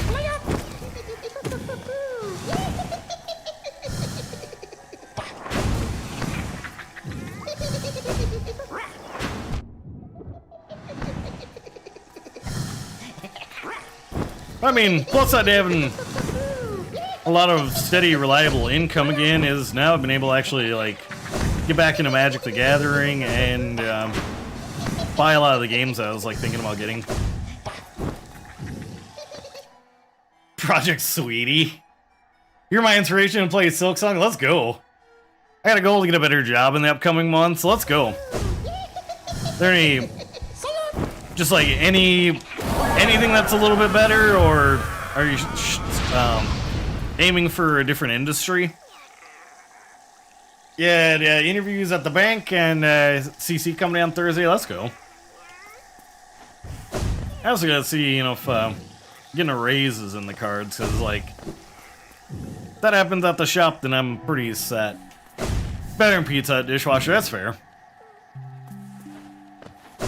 I mean, plus that having a lot of steady, reliable income again is now I've been able to actually like get back into Magic the Gathering and buy a lot of the games I was like thinking about getting. Project Sweetie. You're my inspiration to play Silksong. Let's go. I got a goal to get a better job in the upcoming months. Let's go. Is there any, just like anything that's a little bit better, or are you aiming for a different industry. Yeah, the interviews at the bank and CC coming on Thursday. Let's go. I also gotta see, you know, if getting a raise is in the cards, because, like, if that happens at the shop, then I'm pretty set. Better than Pizza Hut dishwasher, that's fair. I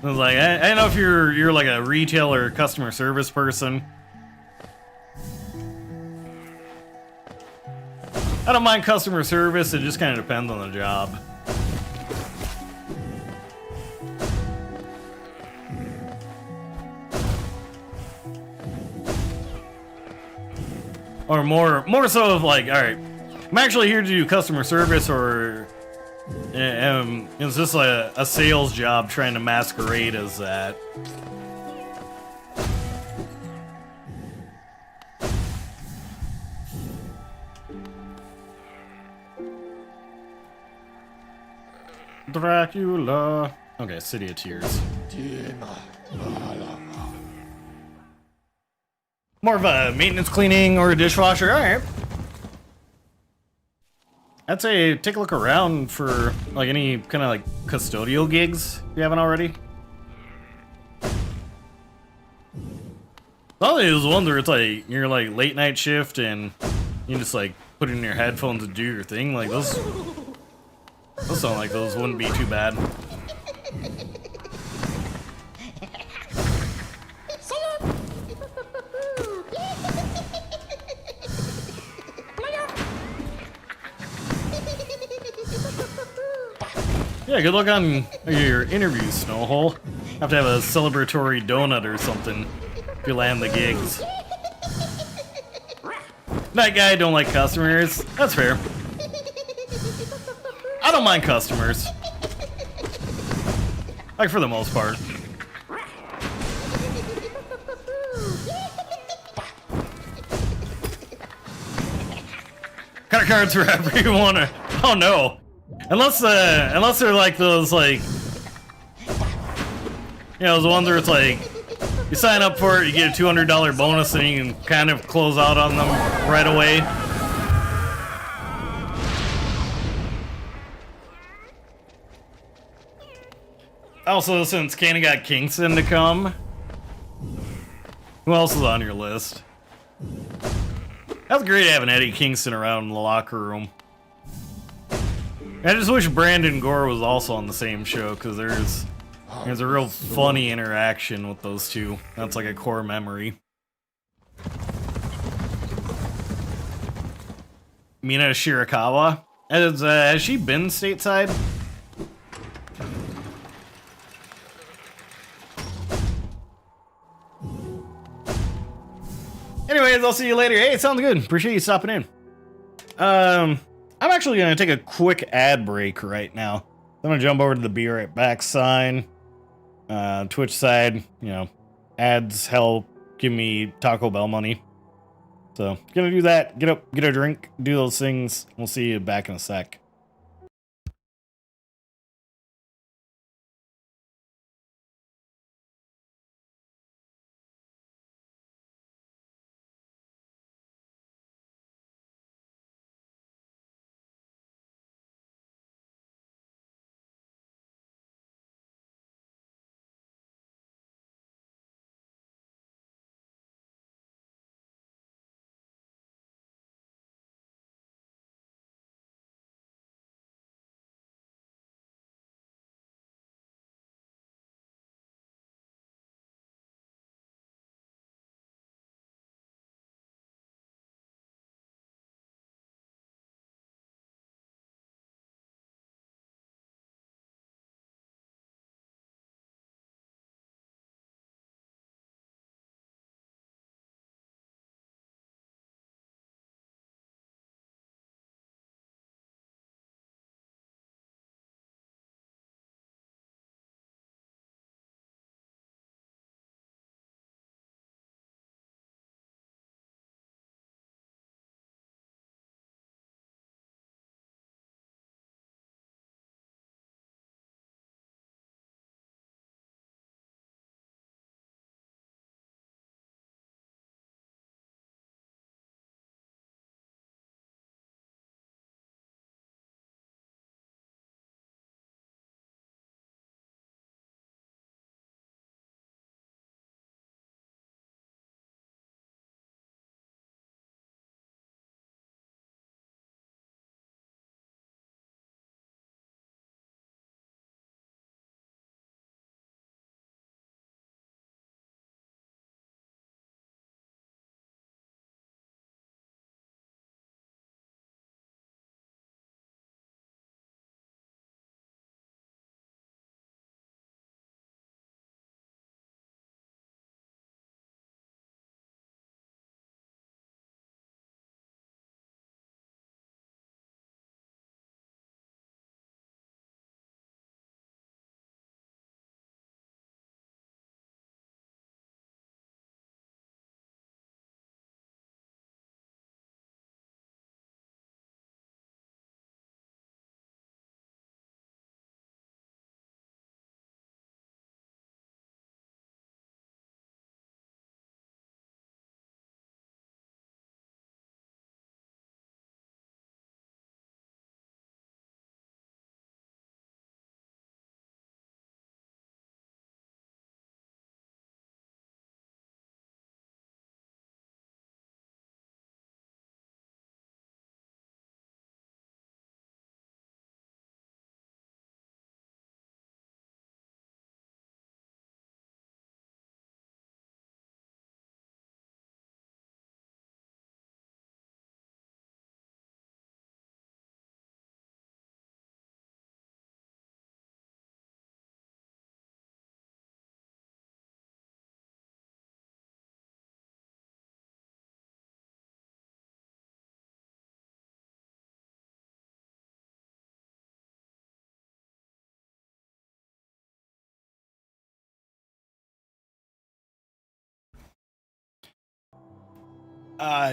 was like, I don't know if you're like a retail or customer service person. I don't mind customer service, it just kind of depends on the job. Or more so of like, alright, I'm actually here to do customer service, or is this a sales job trying to masquerade as that? Dracula. Okay, City of Tears. More of a maintenance cleaning or a dishwasher, alright. I'd say take a look around for like any kind of like custodial gigs if you haven't already. All these ones where it's like you're like late night shift and you just like put in your headphones and do your thing, like those sound like those wouldn't be too bad. Yeah, good luck on your interview, Snowhole. Have to have a celebratory donut or something if you land the gigs. That guy don't like customers. That's fair. I don't mind customers. Like, for the most part. Cut cards wherever you want to. Oh no. Unless they're like those, like, you know, those ones where it's like, you sign up for it, you get a $200 bonus, and you can kind of close out on them right away. Also, since Candy got Kingston to come, who else is on your list? That's great having Eddie Kingston around in the locker room. I just wish Brandon Gore was also on the same show, because there's a real funny interaction with those two. That's like a core memory. Mina Shirakawa. Has she been stateside? Anyways, I'll see you later. Hey, it sounds good. Appreciate you stopping in. I'm actually going to take a quick ad break right now. I'm going to jump over to the Be Right Back sign. Twitch side, you know, ads help give me Taco Bell money. So, gonna do that. Get up, get a drink, do those things. We'll see you back in a sec.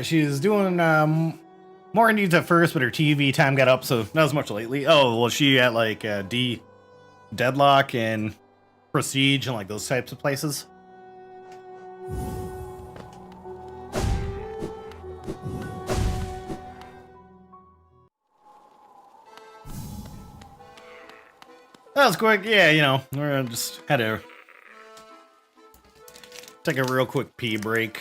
She's doing more indies at first, but her TV time got up, so not as much lately. Oh, well, she at like Deadlock and Prestige and like those types of places. That was quick. Yeah, you know, we just had to take a real quick pee break.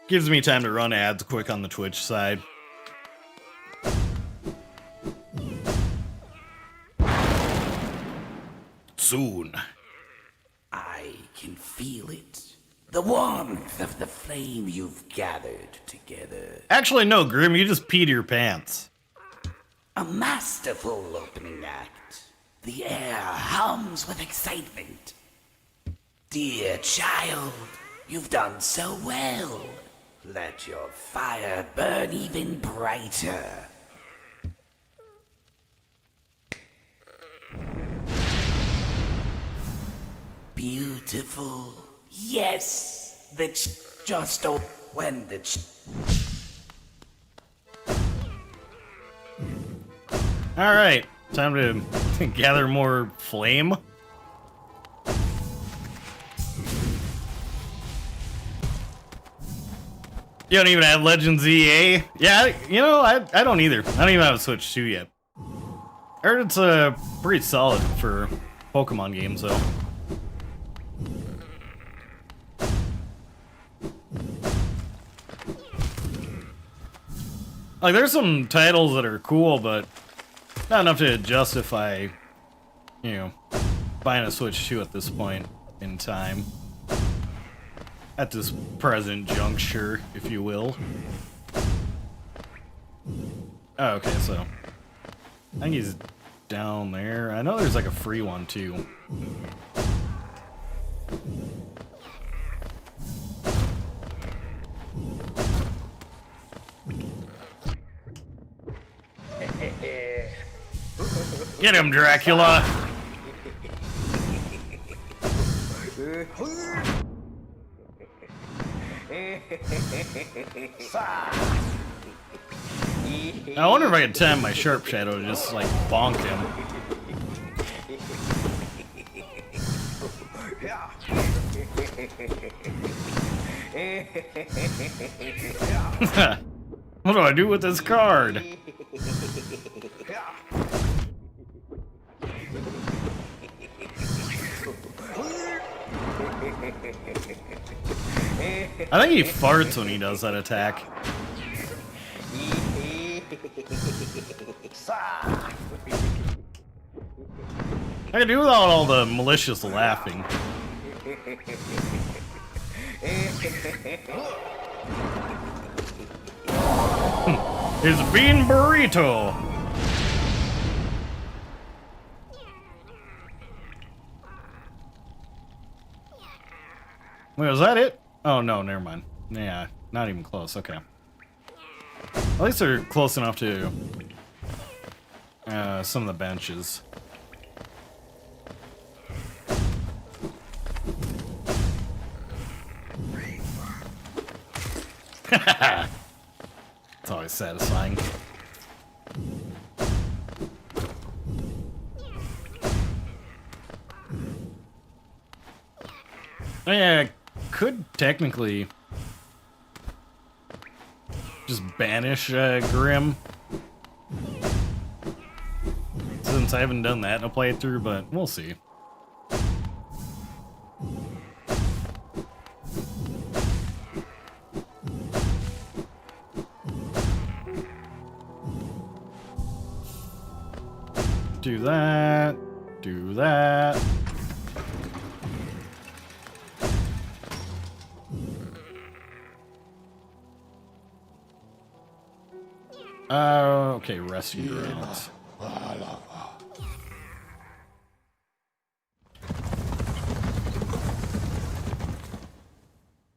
Gives me time to run ads quick on the Twitch side. Soon. I can feel it. The warmth of the flame you've gathered together. Actually, no, Grim, you just peed your pants. A masterful opening act. The air hums with excitement. Dear child, you've done so well. Let your fire burn even brighter. Beautiful. Yes, just when the All right, time to gather more flame. You don't even have Legends EA? Yeah, you know, I don't either. I don't even have a Switch 2 yet. I heard it's pretty solid for Pokemon games, though. Like, there's some titles that are cool, but not enough to justify, you know, buying a Switch 2 at this point in time. At this present juncture, if you will. Oh, okay, so I think he's down there. I know there's like a free one too. Get him, Dracula! I wonder if I could time my Sharp Shadow to just like bonk him. What do I do with this card? I think he farts when he does that attack. I can do without all the malicious laughing. His bean burrito. Wait, was that it? Oh no, never mind. Yeah, not even close. Okay. At least they're close enough to some of the benches. It's always satisfying. Yeah, I could technically just banish Grim, since I haven't done that in a playthrough, but we'll see. Do that, do that. Okay, rescue grounds.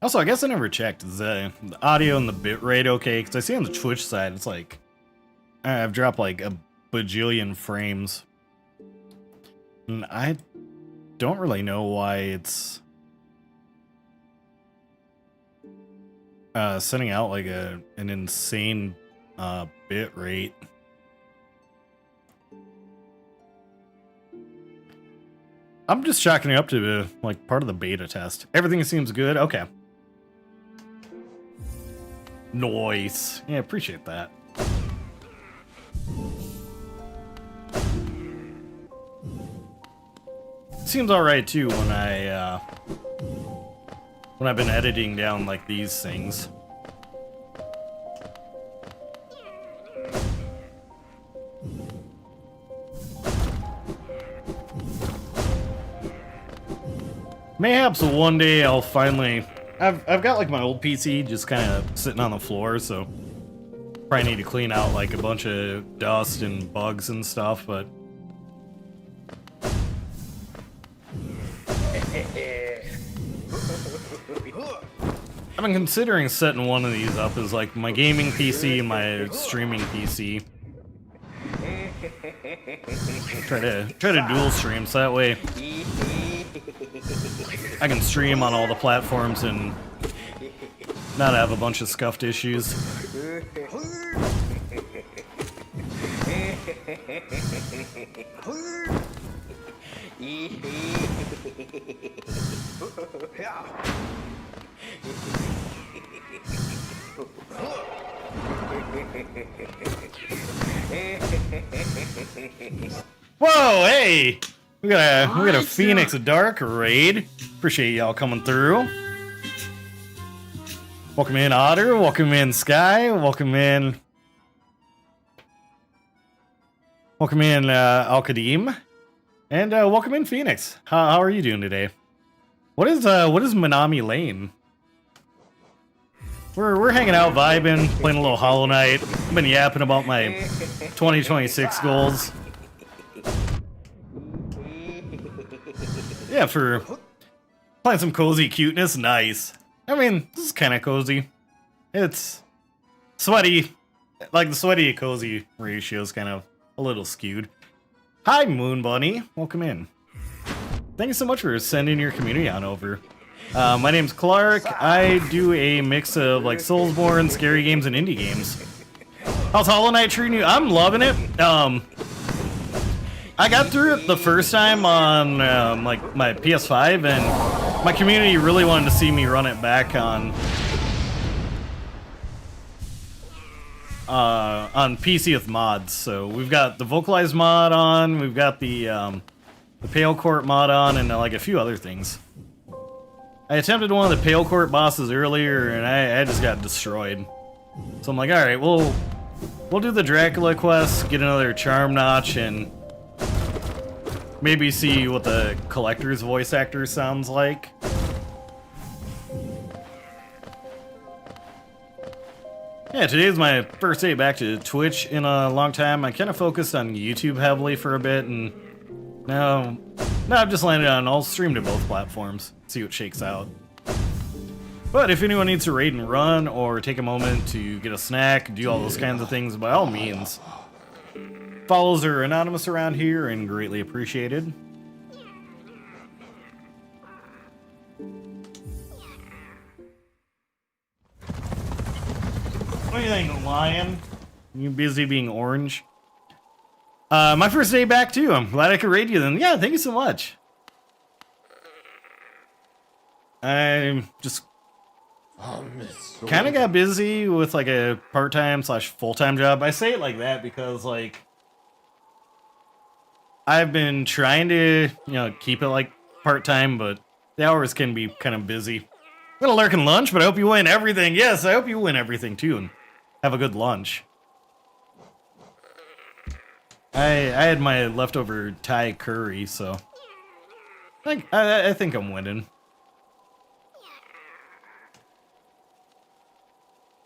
Also, I guess I never checked. Is the audio and the bitrate okay? Because I see on the Twitch side, it's like I've dropped like a bajillion frames. And I don't really know why it's sending out like an insane bit rate. I'm just chalking it up to like part of the beta test. Everything seems good. Okay. Nice. Yeah, appreciate that. Seems alright too when I've been editing down like these things. Mayhaps one day I'll finally... I've got like my old PC just kind of sitting on the floor, so probably need to clean out like a bunch of dust and bugs and stuff, but I've been considering setting one of these up as like my gaming PC and my streaming PC. Try to dual stream so that way I can stream on all the platforms and not have a bunch of scuffed issues. Whoa, hey! We got a Phoenix Dark raid. Appreciate y'all coming through. Welcome in Otter, welcome in Sky, welcome in Al Qadim, and welcome in Phoenix. How are you doing today? What is Manami Lane? We're hanging out, vibing, playing a little Hollow Knight. I've been yapping about my 2026 goals. Yeah, for playing some cozy cuteness, nice. I mean, this is kind of cozy. It's sweaty, like the sweaty to cozy ratio is kind of a little skewed. Hi, Moon Bunny, welcome in. Thank you so much for sending your community on over. My name's Clark. I do a mix of like Soulsborne, scary games, and indie games. How's Hollow Knight treating you? I'm loving it. I got through it the first time on like my PS5, and my community really wanted to see me run it back on PC with mods. So we've got the Vocalized mod on, we've got the Pale Court mod on, and like a few other things. I attempted one of the Pale Court bosses earlier, and I just got destroyed. So I'm like, all right, we'll do the Dracula quest, get another charm notch, and maybe see what the collector's voice actor sounds like. Yeah, today's my first day back to Twitch in a long time. I kind of focused on YouTube heavily for a bit, and now I've just landed on I'll stream to both platforms, see what shakes out. But if anyone needs to raid and run, or take a moment to get a snack, do all those kinds of things, by all means. Follows are anonymous around here and greatly appreciated. What do you think, Lion? You busy being orange? My first day back too. I'm glad I could raid you then. Yeah, thank you so much. I just kind of got busy with like a part-time / full-time job. I say it like that because like I've been trying to, keep it like part-time, but the hours can be kind of busy. I'm gonna lurk in lunch, but I hope you win everything. Yes, I hope you win everything too and have a good lunch. I had my leftover Thai curry, so I think I'm winning.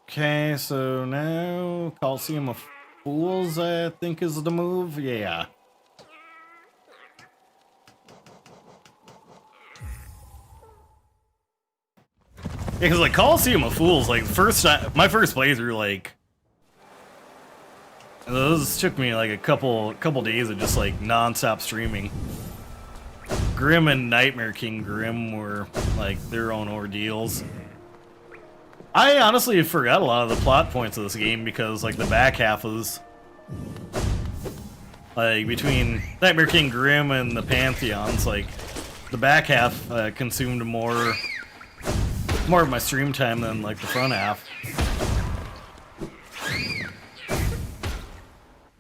Okay, so now Coliseum of Fools, I think, is the move. Yeah. Yeah, because like Coliseum of Fools, like my first playthrough, like those took me like a couple days of just like non-stop streaming, Grimm and Nightmare King Grimm were like their own ordeals. I honestly forgot a lot of the plot points of this game because like the back half was like between Nightmare King Grimm and the Pantheons, like the back half consumed more of my stream time than like the front half.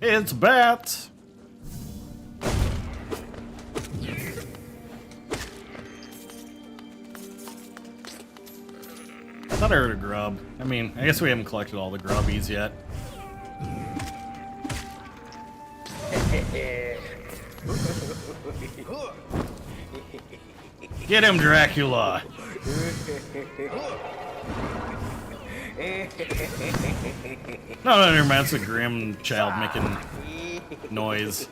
It's bats. I thought I heard a grub. I mean, I guess we haven't collected all the grubbies yet. Get him, Dracula! No, never mind. It's a Grimm child making noise.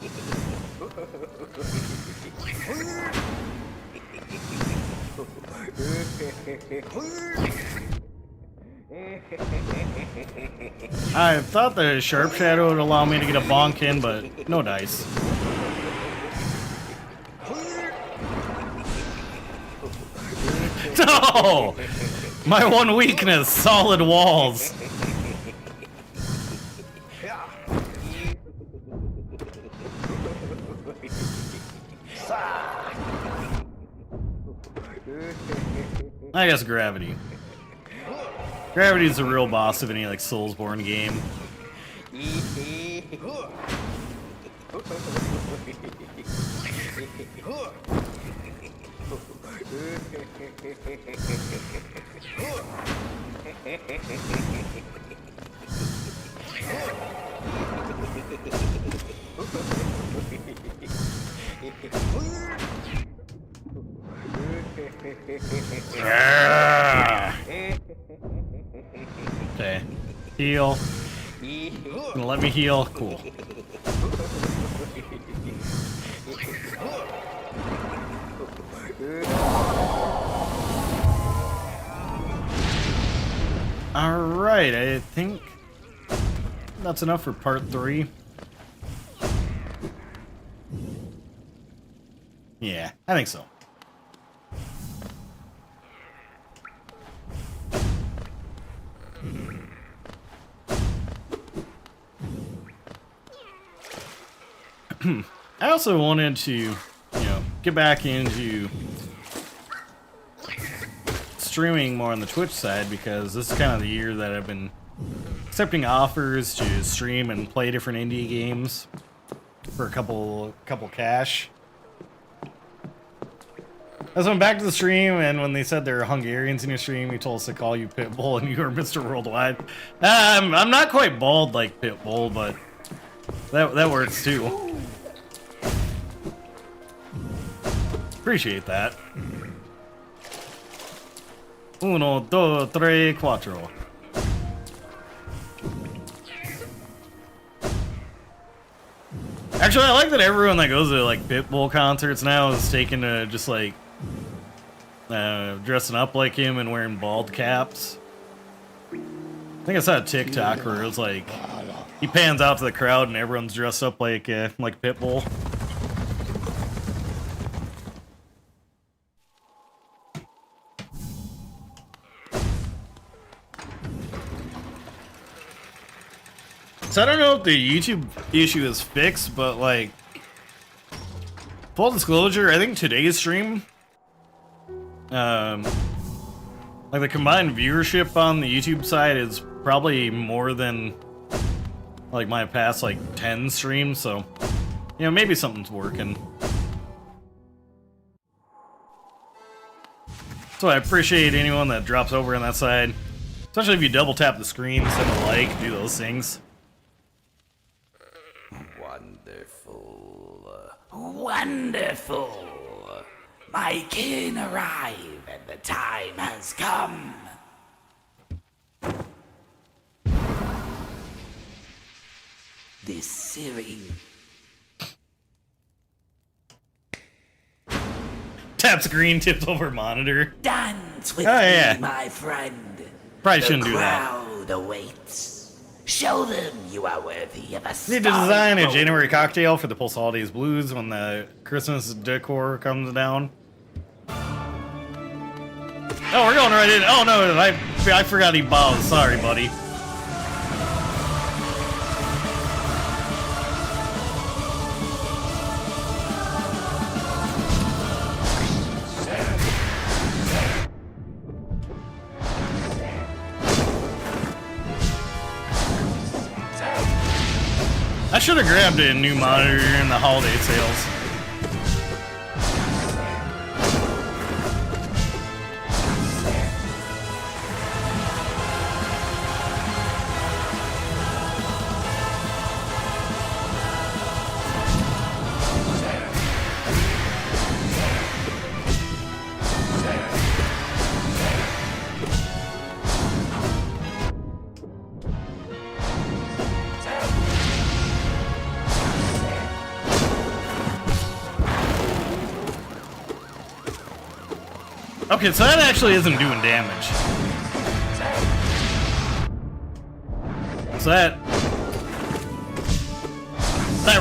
I thought the Sharp Shadow would allow me to get a bonk in, but no dice. No! My one weakness, solid walls. I guess gravity. Gravity's the real boss of any like Soulsborne game. Okay. Heal. Gonna let me heal. Cool. Alright, I think that's enough for part 3. Yeah, I think so. I also wanted to, get back into streaming more on the Twitch side because this is kind of the year that I've been accepting offers to stream and play different indie games for a couple cash. I was went back to the stream, and when they said there were Hungarians in your stream, you told us to call you Pitbull, and you were Mr. Worldwide. I'm not quite bald like Pitbull, but that works too. Appreciate that. 1, 2, 3, 4. Actually, I like that everyone that goes to like Pitbull concerts now is taking to just like dressing up like him and wearing bald caps. I think I saw a TikTok where it was like he pans out to the crowd and everyone's dressed up like Pitbull. So I don't know if the YouTube issue is fixed, but like, full disclosure, I think today's stream, like the combined viewership on the YouTube side is probably more than like my past like 10 streams, so, maybe something's working. So I appreciate anyone that drops over on that side, especially if you double tap the screen, send a like, do those things. Wonderful! My kin arrive, and the time has come. This searing. Tap screen, tips over monitor. Dance with me, my friend. Probably shouldn't do that. The crowd awaits. Show them you are worthy of a Need to design a January cocktail for the Pulse Holidays Blues when the Christmas decor comes down. Oh, we're going right in. Oh no, I forgot he bows. Sorry, buddy. I should have grabbed a new monitor in the holiday sales. Okay, so that actually isn't doing damage. So that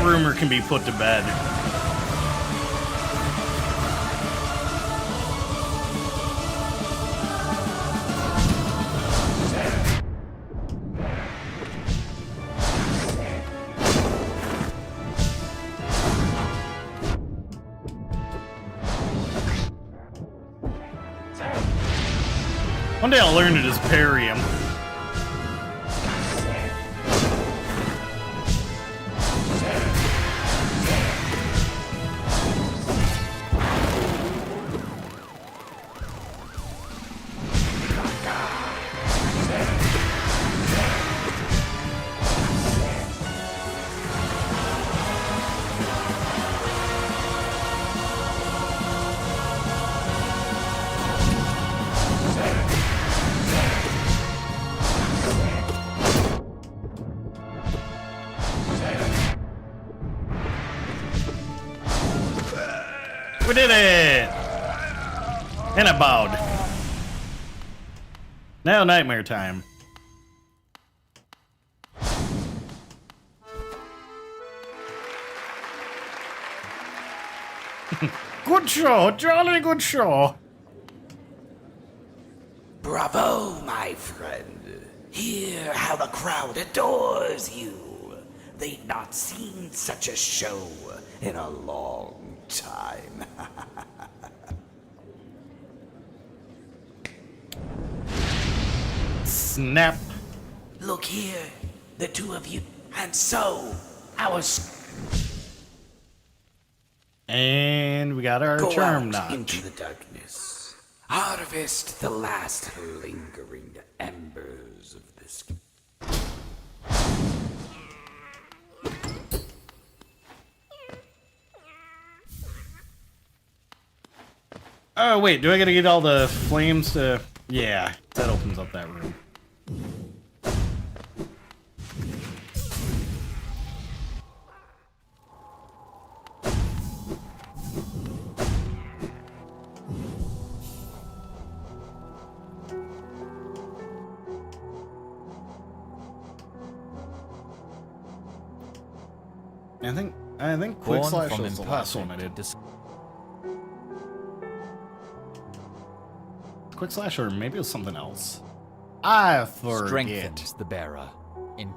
rumor can be put to bed. One day I'll learn to just parry him. We did it! And I bowed. Now nightmare time. Good show, jolly good show. Bravo, my friend. Hear how the crowd adores you. They've not seen such a show in a long time. Snap. Look here, the two of you, and so our And we got our go charm out knot. into the darkness. Harvest the last lingering embers of this. Oh wait, do I gotta get all the flames to... Yeah, that opens up that room. I think Quick Born Slash from was the last one I did. imperfect Quick Slash, or maybe it was something else. I forget. strengthens the bearer. In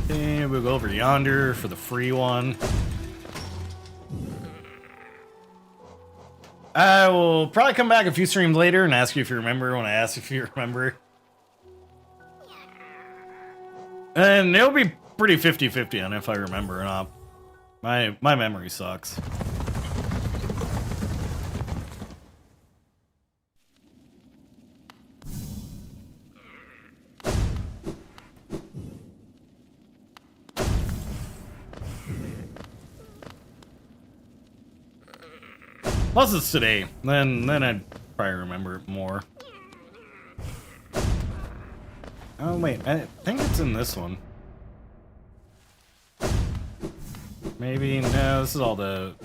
And we'll go over yonder for the free one. I will probably come back a few streams later and ask you if you remember when I asked if you remember. And it'll be pretty 50-50 on if I remember or not. My memory sucks. Plus it's today, then I'd probably remember it more. Oh wait, I think it's in this one. Maybe, no, this is all the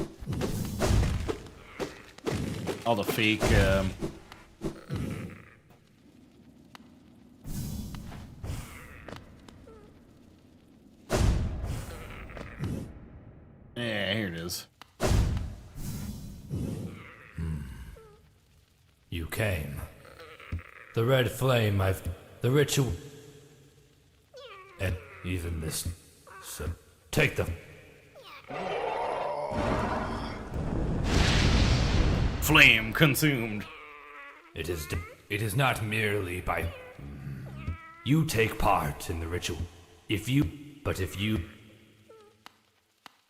all the fake. Yeah, here it is. You came. The red flame, the ritual, and even this. So take them. Flame consumed. It is not merely by. You take part in the ritual. If you.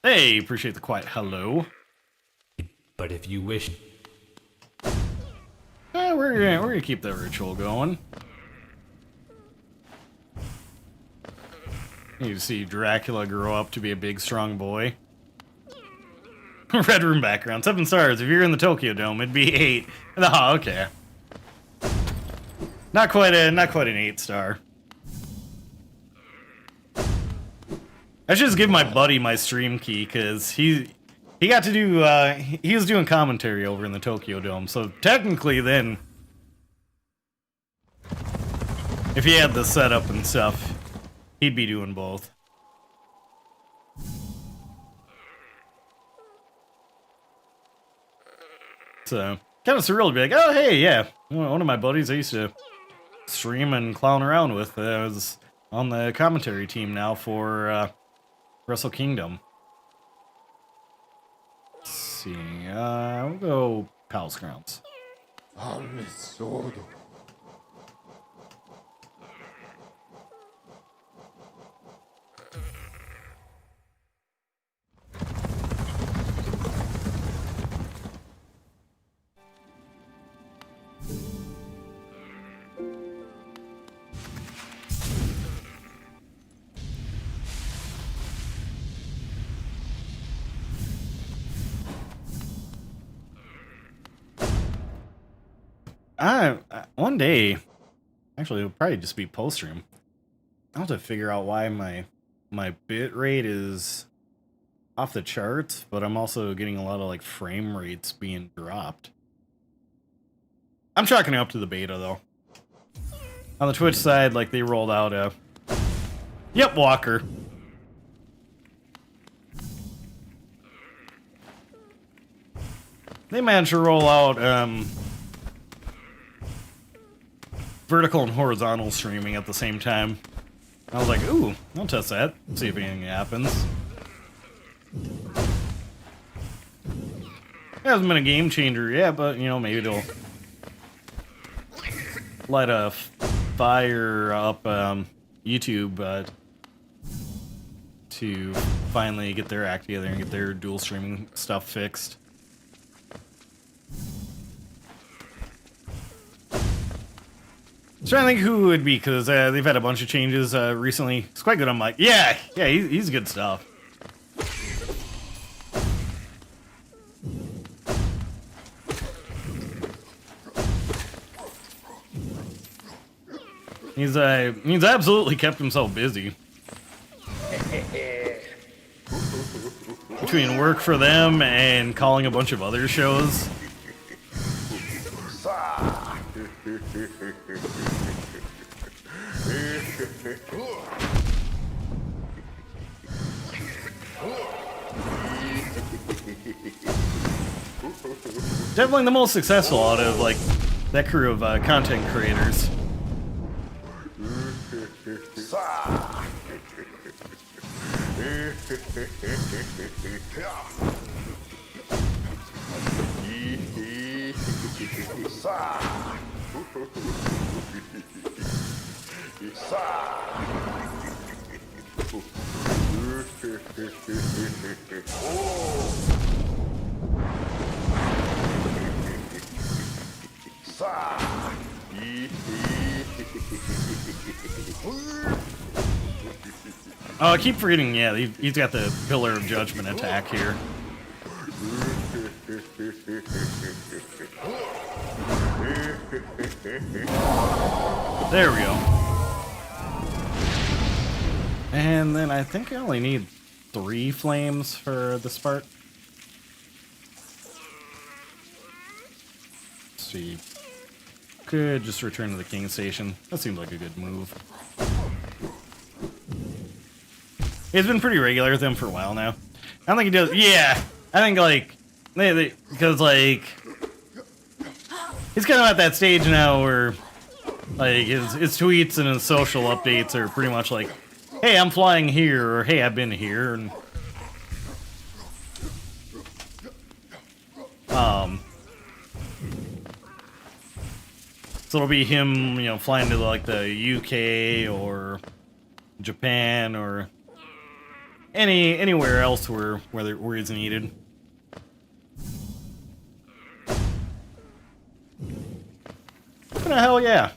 Hey, appreciate the quiet hello. But if you wish. We're gonna keep that ritual going. You see Dracula grow up to be a big, strong boy. Red room background, 7 stars. If you're in the Tokyo Dome, it'd be 8. Oh, okay. Not quite an 8-star. I should just give my buddy my stream key because he got to do he was doing commentary over in the Tokyo Dome. So technically, then, if he had the setup and stuff, he'd be doing both. So kind of surreal to be like, oh hey, yeah, one of my buddies I used to stream and clown around with was on the commentary team now for Wrestle Kingdom. Let's see, we'll go Palace Grounds. One day, actually, it'll probably just be post stream. I'll have to figure out why my bit rate is off the charts, but I'm also getting a lot of like frame rates being dropped. I'm chalking it up to the beta though. On the Twitch side, like they rolled out a Walker. They managed to roll out vertical and horizontal streaming at the same time. I was like, ooh, I'll test that. See if anything happens. It hasn't been a game changer yet, but, you know, maybe it'll light a fire up YouTube to finally get their act together and get their dual streaming stuff fixed. I'm trying to think who it would be, because they've had a bunch of changes recently. It's quite good. I'm like, yeah, he's good stuff. He's absolutely kept himself busy. Between work for them and calling a bunch of other shows. Definitely the most successful out of like that crew of content creators. Oh, I keep forgetting, yeah, he's got the Pillar of Judgment attack here. There we go. And then I think I only need 3 flames for this part. see. Could just return to the King Station. That seems like a good move. It's been pretty regular with him for a while now. I don't think he does. Yeah, I think like because like he's kind of at that stage now where like his tweets and his social updates are pretty much like, "Hey, I'm flying here," or "Hey, I've been here," and so it'll be him, you know, flying to like the UK or Japan or anywhere else where he's needed. But hell yeah.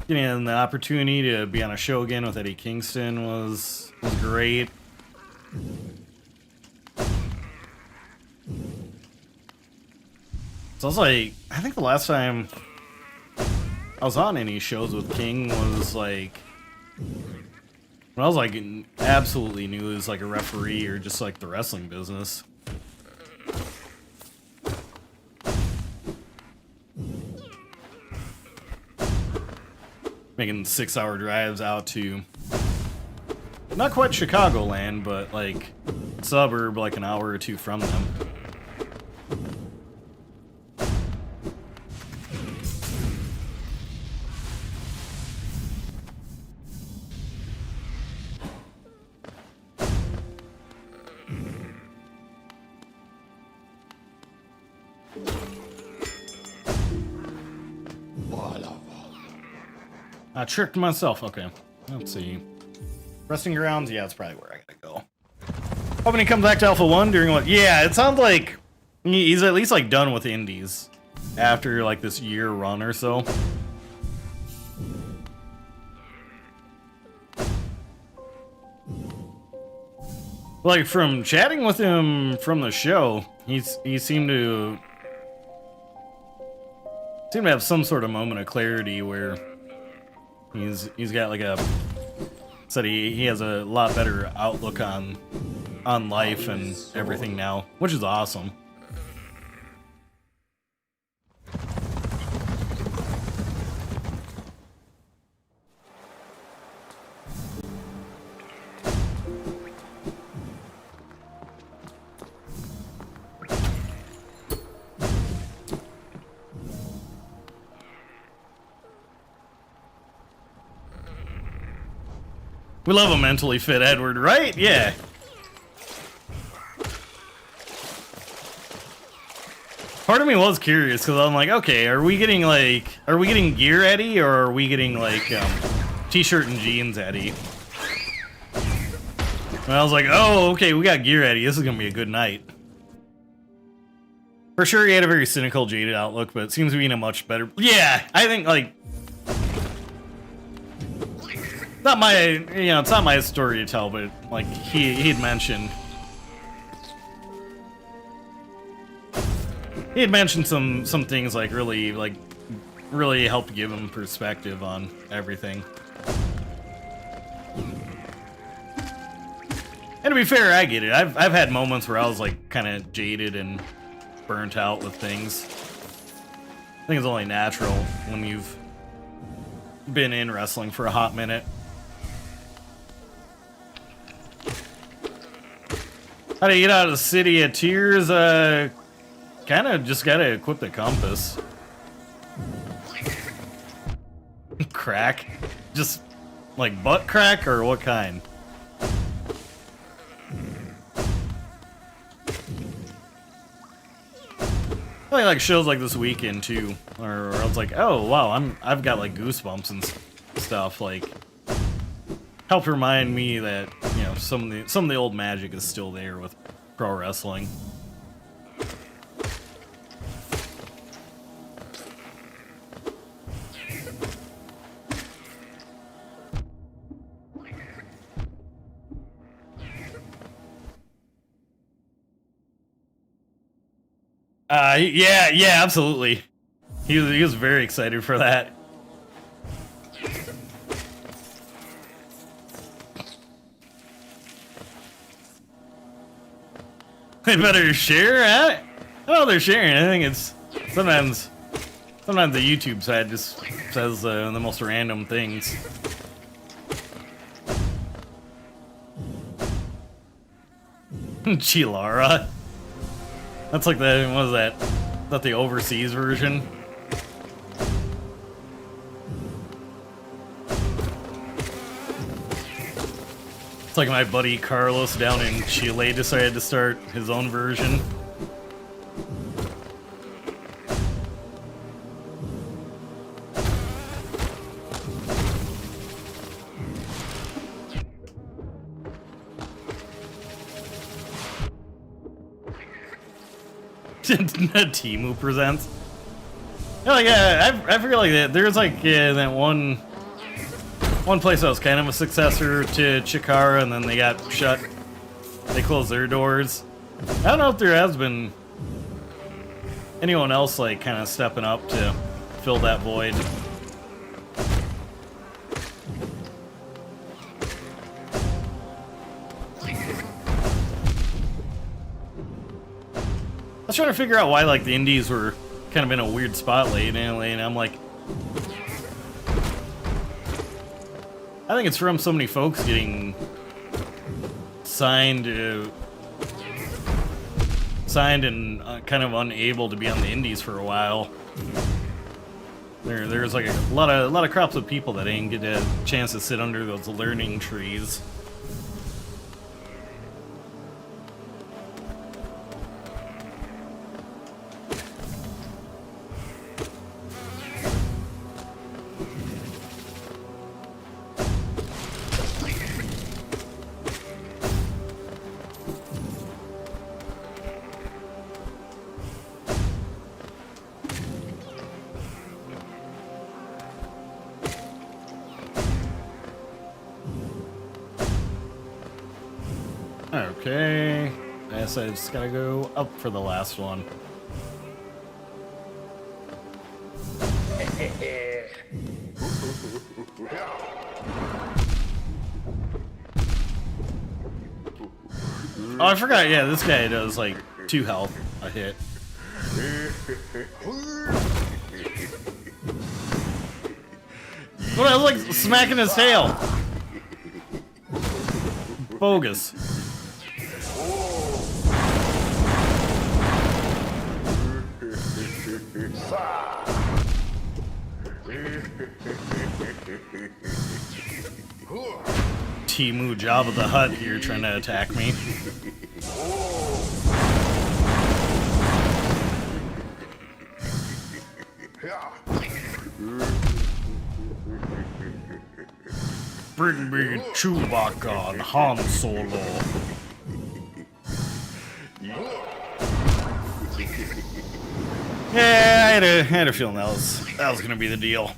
Getting the opportunity to be on a show again with Eddie Kingston was great. So I was like, I think the last time I was on any shows with King was like when I was like absolutely new as like a referee or just like the wrestling business. Making 6-hour drives out to not quite Chicagoland, but like suburb like an hour or two from them. I tricked myself. Okay, let's see. Resting grounds. Yeah, that's probably where I gotta go. Hoping he comes back to Alpha 1 during what? Yeah, it sounds like he's at least like done with indies after like this year run or so. Like from chatting with him from the show, he seemed to have some sort of moment of clarity where he's got like said he has a lot better outlook on life and everything now, which is awesome. We love a mentally fit Edward, right? Yeah. Part of me was curious because I'm like, okay, are we getting gear Eddie, or are we getting like t-shirt and jeans Eddie? And I was like, oh, okay, we got gear Eddie. This is gonna be a good night. For sure, he had a very cynical, jaded outlook, but it seems to be in a much better. Yeah, I think like. Not my, it's not my story to tell, but like he had mentioned some things like really helped give him perspective on everything. And to be fair, I get it. I've had moments where I was like kind of jaded and burnt out with things. I think it's only natural when you've been in wrestling for a hot minute. How to get out of the city of tears? Kind of just gotta equip the compass. Crack? Just like butt crack, or what kind? I like shows like this weekend too, or I was like, oh wow, I've got like goosebumps and stuff. Like, helped remind me that some of the old magic is still there with pro wrestling. Yeah, absolutely. He was very excited for that. They better share it. Oh, they're sharing. I think it's sometimes the YouTube side just says the most random things. Chilara. That's like the, what is that? Is that the overseas version? It's like my buddy Carlos down in Chile decided to start his own version. Timu presents. Yeah, like, I feel like that there's like that one place that was kind of a successor to Chikara, and then they got shut. They closed their doors. I don't know if there has been anyone else like kind of stepping up to fill that void. I was trying to figure out why like the indies were kind of in a weird spot lately, and I'm like, I think it's from so many folks getting signed and kind of unable to be on the indies for a while. There's like a lot of crops of people that ain't get a chance to sit under those learning trees. Okay, I guess I just gotta go up for the last one. Oh, I forgot, yeah, this guy does like 2 health a hit. What, I was like smacking his tail. Bogus. Timu Jabba the Hutt here trying to attack me. Bring me Chewbacca and Han Solo. Yeah, I had a feeling that was gonna be the deal.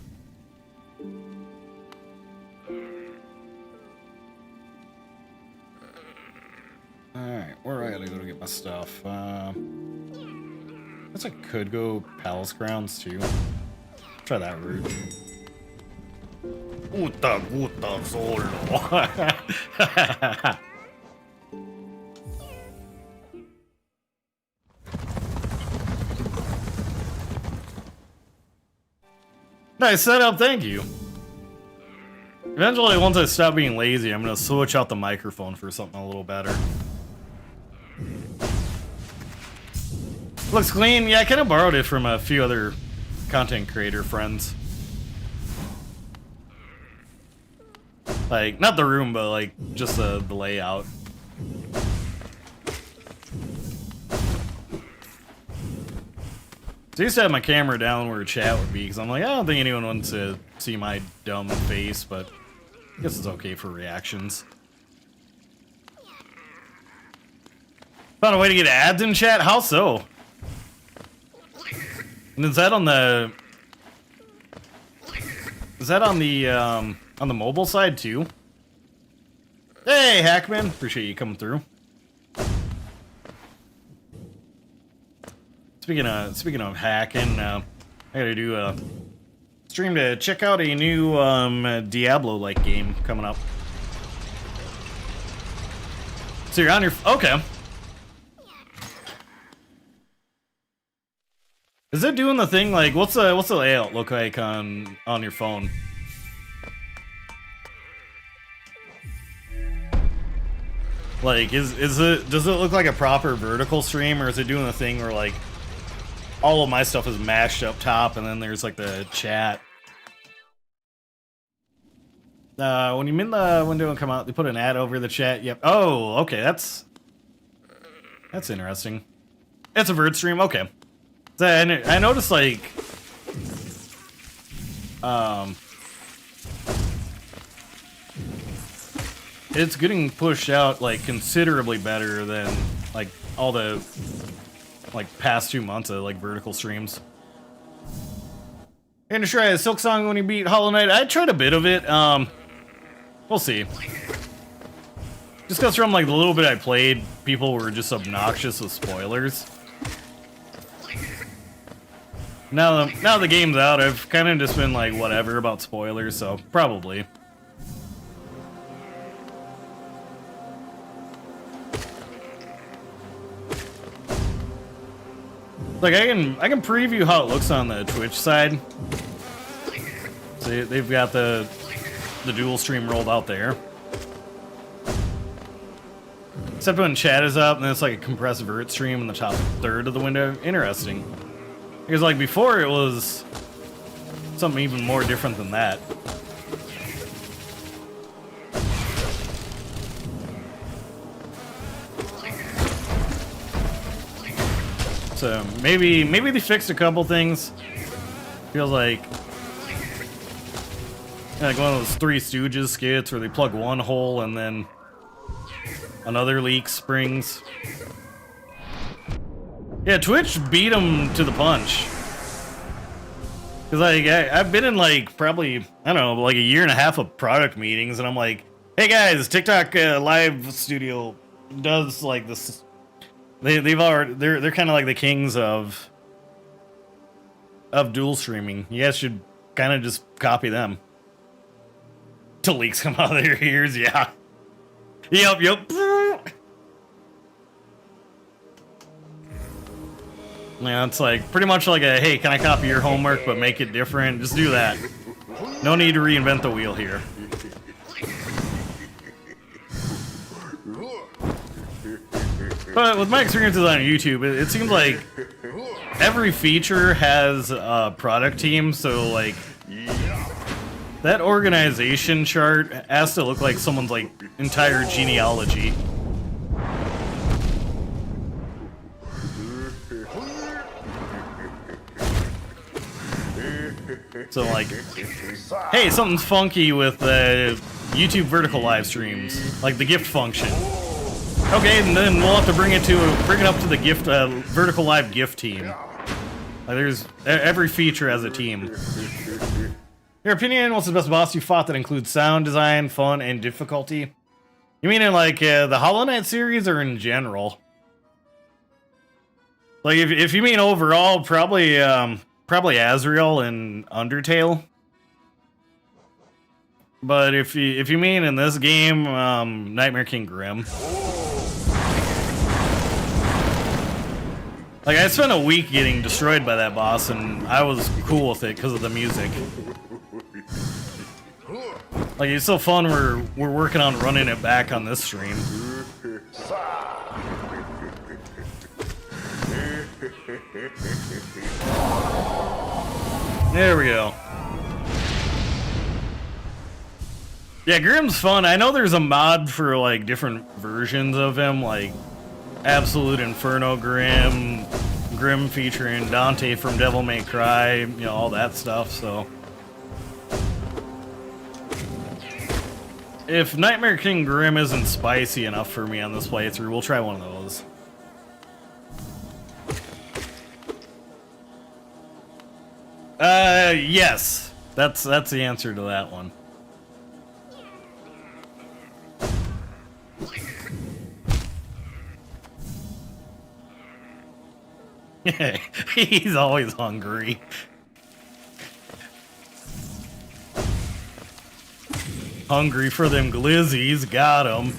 Alright, where do I gotta go to get my stuff? I guess I could go Palace Grounds too. Try that route. Uta guta solo. Nice setup, thank you. Eventually, once I stop being lazy, I'm gonna switch out the microphone for something a little better. Looks clean. Yeah, I kind of borrowed it from a few other content creator friends. Like, not the room, but like just the layout. So I used to have my camera down where chat would be, because I'm like, I don't think anyone wants to see my dumb face, but I guess it's okay for reactions. Found a way to get ads in chat? How so? And is that on the... Is that on the mobile side too? Hey, Hackman! Appreciate you coming through. Speaking of hacking, I gotta do a stream to check out a new Diablo-like game coming up. So you're on your... Okay. Is it doing the thing like what's the layout look like on your phone? Like does it look like a proper vertical stream, or is it doing the thing where like all of my stuff is mashed up top and then there's like the chat? When you min the window and come out, they put an ad over the chat. Yep. Oh, okay, that's interesting. It's a vert stream, okay. So I noticed like it's getting pushed out like considerably better than like all the like past 2 months of like vertical streams. And to try a Silksong when you beat Hollow Knight, I tried a bit of it. We'll see. Just because from like the little bit I played, people were just obnoxious with spoilers. Now the game's out, I've kind of just been like whatever about spoilers, so probably. Like I can preview how it looks on the Twitch side. So they've got the dual stream rolled out there. Except when chat is up, and then it's like a compressed vert stream in the top third of the window. Interesting. Because like before it was something even more different than that. So maybe they fixed a couple things. Feels like one of those Three Stooges skits where they plug one hole and then another leak springs. Yeah, Twitch beat them to the punch. Cause like I've been in like probably I don't know like a year and a half of product meetings, and I'm like, hey guys, TikTok Live Studio does like this. They're kind of like the kings of dual streaming. You guys should kind of just copy them. Till leaks come out of their ears, yeah. Yep. Yeah, it's like pretty much like a, hey, can I copy your homework but make it different? Just do that. No need to reinvent the wheel here. But with my experiences on YouTube, it seems like every feature has a product team, so like that organization chart has to look like someone's like entire genealogy. So like, hey, something's funky with YouTube vertical live streams, like the gift function. Okay, and then we'll have to bring it up to the gift vertical live gift team. Like there's every feature has a team. Your opinion, what's the best boss you fought that includes sound design, fun, and difficulty? You mean in like the Hollow Knight series or in general? Like if you mean overall, probably Azrael and Undertale. But if you mean in this game, Nightmare King Grim. Like I spent a week getting destroyed by that boss, and I was cool with it because of the music. Like it's so fun. We're working on running it back on this stream. There we go. Yeah, Grim's fun. I know there's a mod for like different versions of him, like Absolute Inferno Grim, Grim featuring Dante from Devil May Cry, you know, all that stuff, so. If Nightmare King Grim isn't spicy enough for me on this playthrough, we'll try one of those. Yes. That's the answer to that one. He's always hungry. Hungry for them glizzies, got him.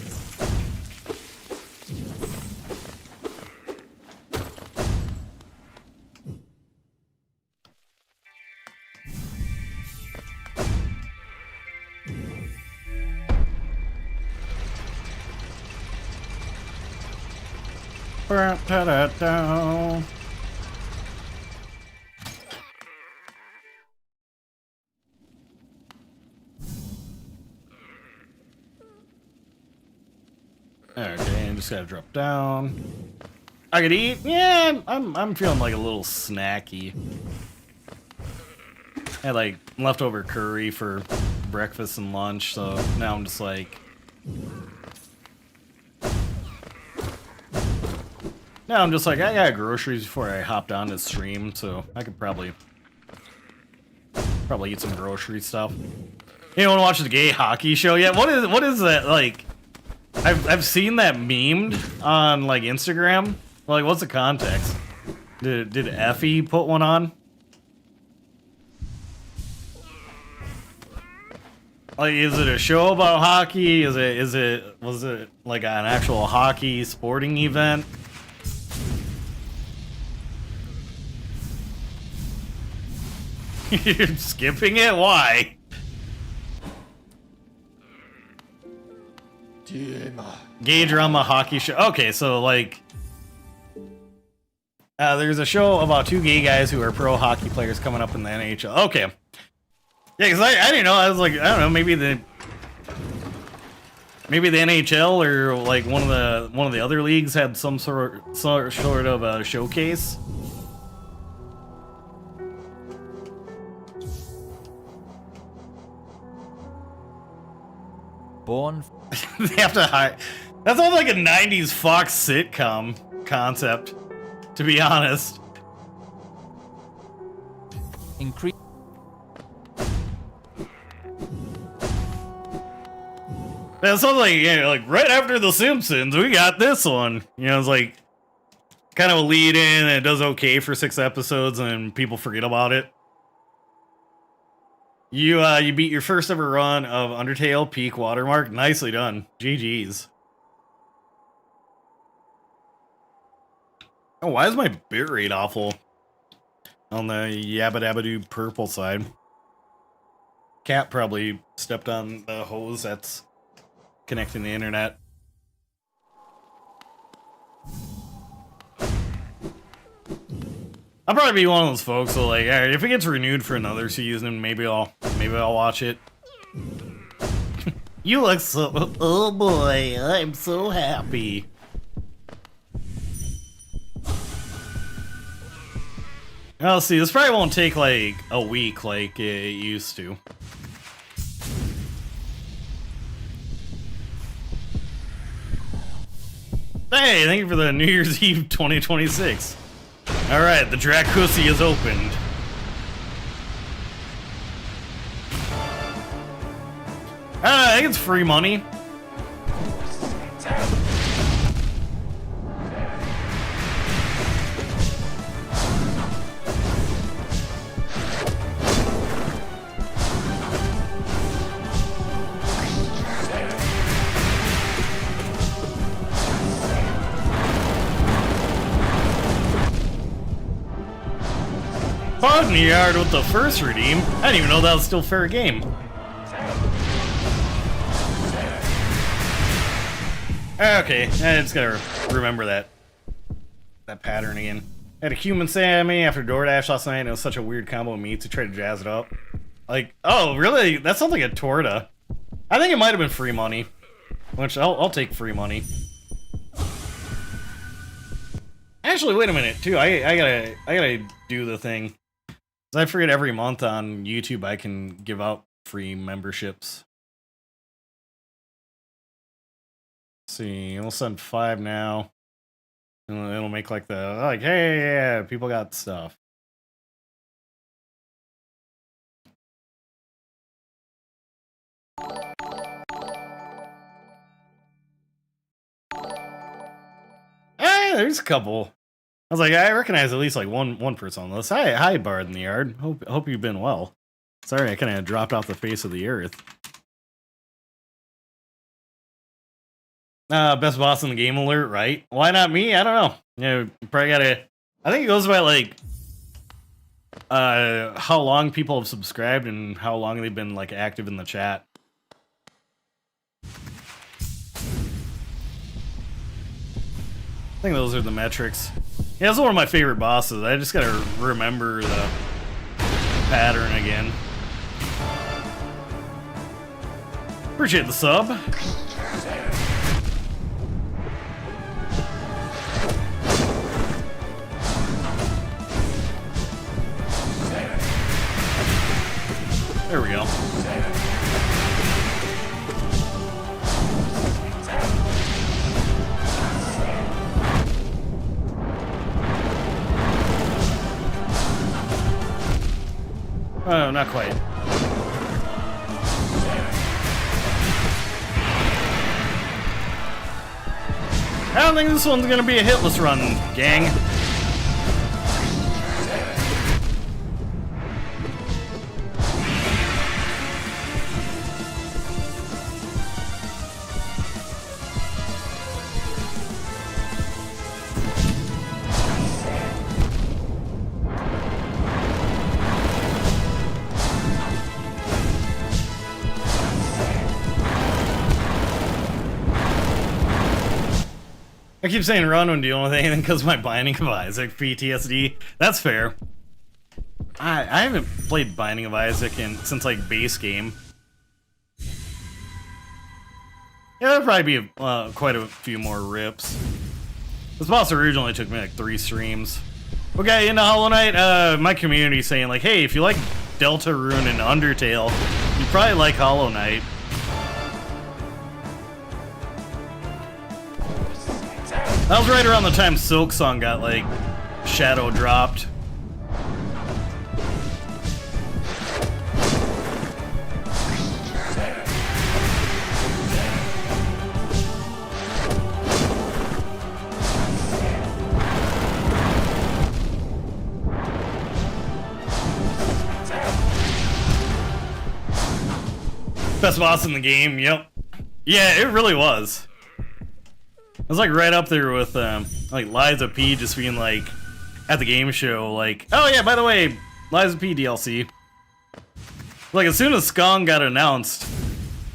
Da-da-da. Okay, I just gotta drop down. I could eat. Yeah, I'm feeling like a little snacky. I had like leftover curry for breakfast and lunch, so now I'm just like. Now I'm just like, I got groceries before I hopped on this stream, so I could probably eat some grocery stuff. You want to watch the gay hockey show yet? What is that like? I've seen that memed on like Instagram. Like, what's the context? Did Effie put one on? Like, is it a show about hockey? Was it like an actual hockey sporting event? You're skipping it? Why? Gay drama hockey show. Okay, so like, there's a show about two gay guys who are pro hockey players coming up in the NHL. Okay, yeah, because I didn't know. I was like, I don't know, maybe the NHL or like one of the other leagues had some sort of a showcase. Born. They have to hire. That sounds like a 90s Fox sitcom concept, to be honest. Increase. That sounds like, you know, like right after The Simpsons, we got this one. You know, it's like kind of a lead in, and it does okay for 6 episodes, and people forget about it. You beat your first ever run of Undertale peak watermark. Nicely done. GG's. Oh, why is my bit rate awful on the Yabba Dabba Doo purple side? Cat probably stepped on the hose that's connecting the internet. I'll probably be one of those folks who like, alright, if it gets renewed for another season, maybe I'll watch it. You look so, oh boy, I'm so happy. Well, see, this probably won't take like a week like it used to. Hey, thank you for the New Year's Eve 2026. Alright, the Dracussy is opened. I think it's free money. Pause in the yard with the first redeem. I didn't even know that was still fair game. Okay, I just gotta remember that pattern again. I had a human Sammy after DoorDash last night, and it was such a weird combo of meats to try to jazz it up. Like, oh, really? That sounds like a torta. I think it might have been free money, which I'll take free money. Actually, wait a minute, too. I gotta do the thing. I forget every month on YouTube I can give out free memberships. Let's see, we'll send 5 now. And it'll make like hey, yeah, people got stuff. Hey, there's a couple. I was like, I recognize at least like one person on this. Hi, Bard in the Yard. Hope you've been well. Sorry, I kind of dropped off the face of the earth. Best boss in the game alert, right? Why not me? I don't know. You know, you probably gotta. I think it goes by like how long people have subscribed and how long they've been like active in the chat. think those are the metrics. Yeah, that's one of my favorite bosses. I just gotta remember the pattern again. Appreciate the sub. There we go. Oh, not quite. I don't think this one's gonna be a hitless run, gang. I keep saying run when dealing with anything because of my Binding of Isaac PTSD. That's fair. I haven't played Binding of Isaac since like base game. Yeah, there'll probably be quite a few more rips. This boss originally took me like 3 streams. Okay, into Hollow Knight, my community saying like, hey, if you like Deltarune and Undertale, you probably like Hollow Knight. That was right around the time Silksong got, like, shadow dropped. Best boss in the game, yep. Yeah, it really was. It was like right up there with like Liza P just being like at the game show like, oh yeah, by the way, Liza P DLC. Like as soon as Skong got announced,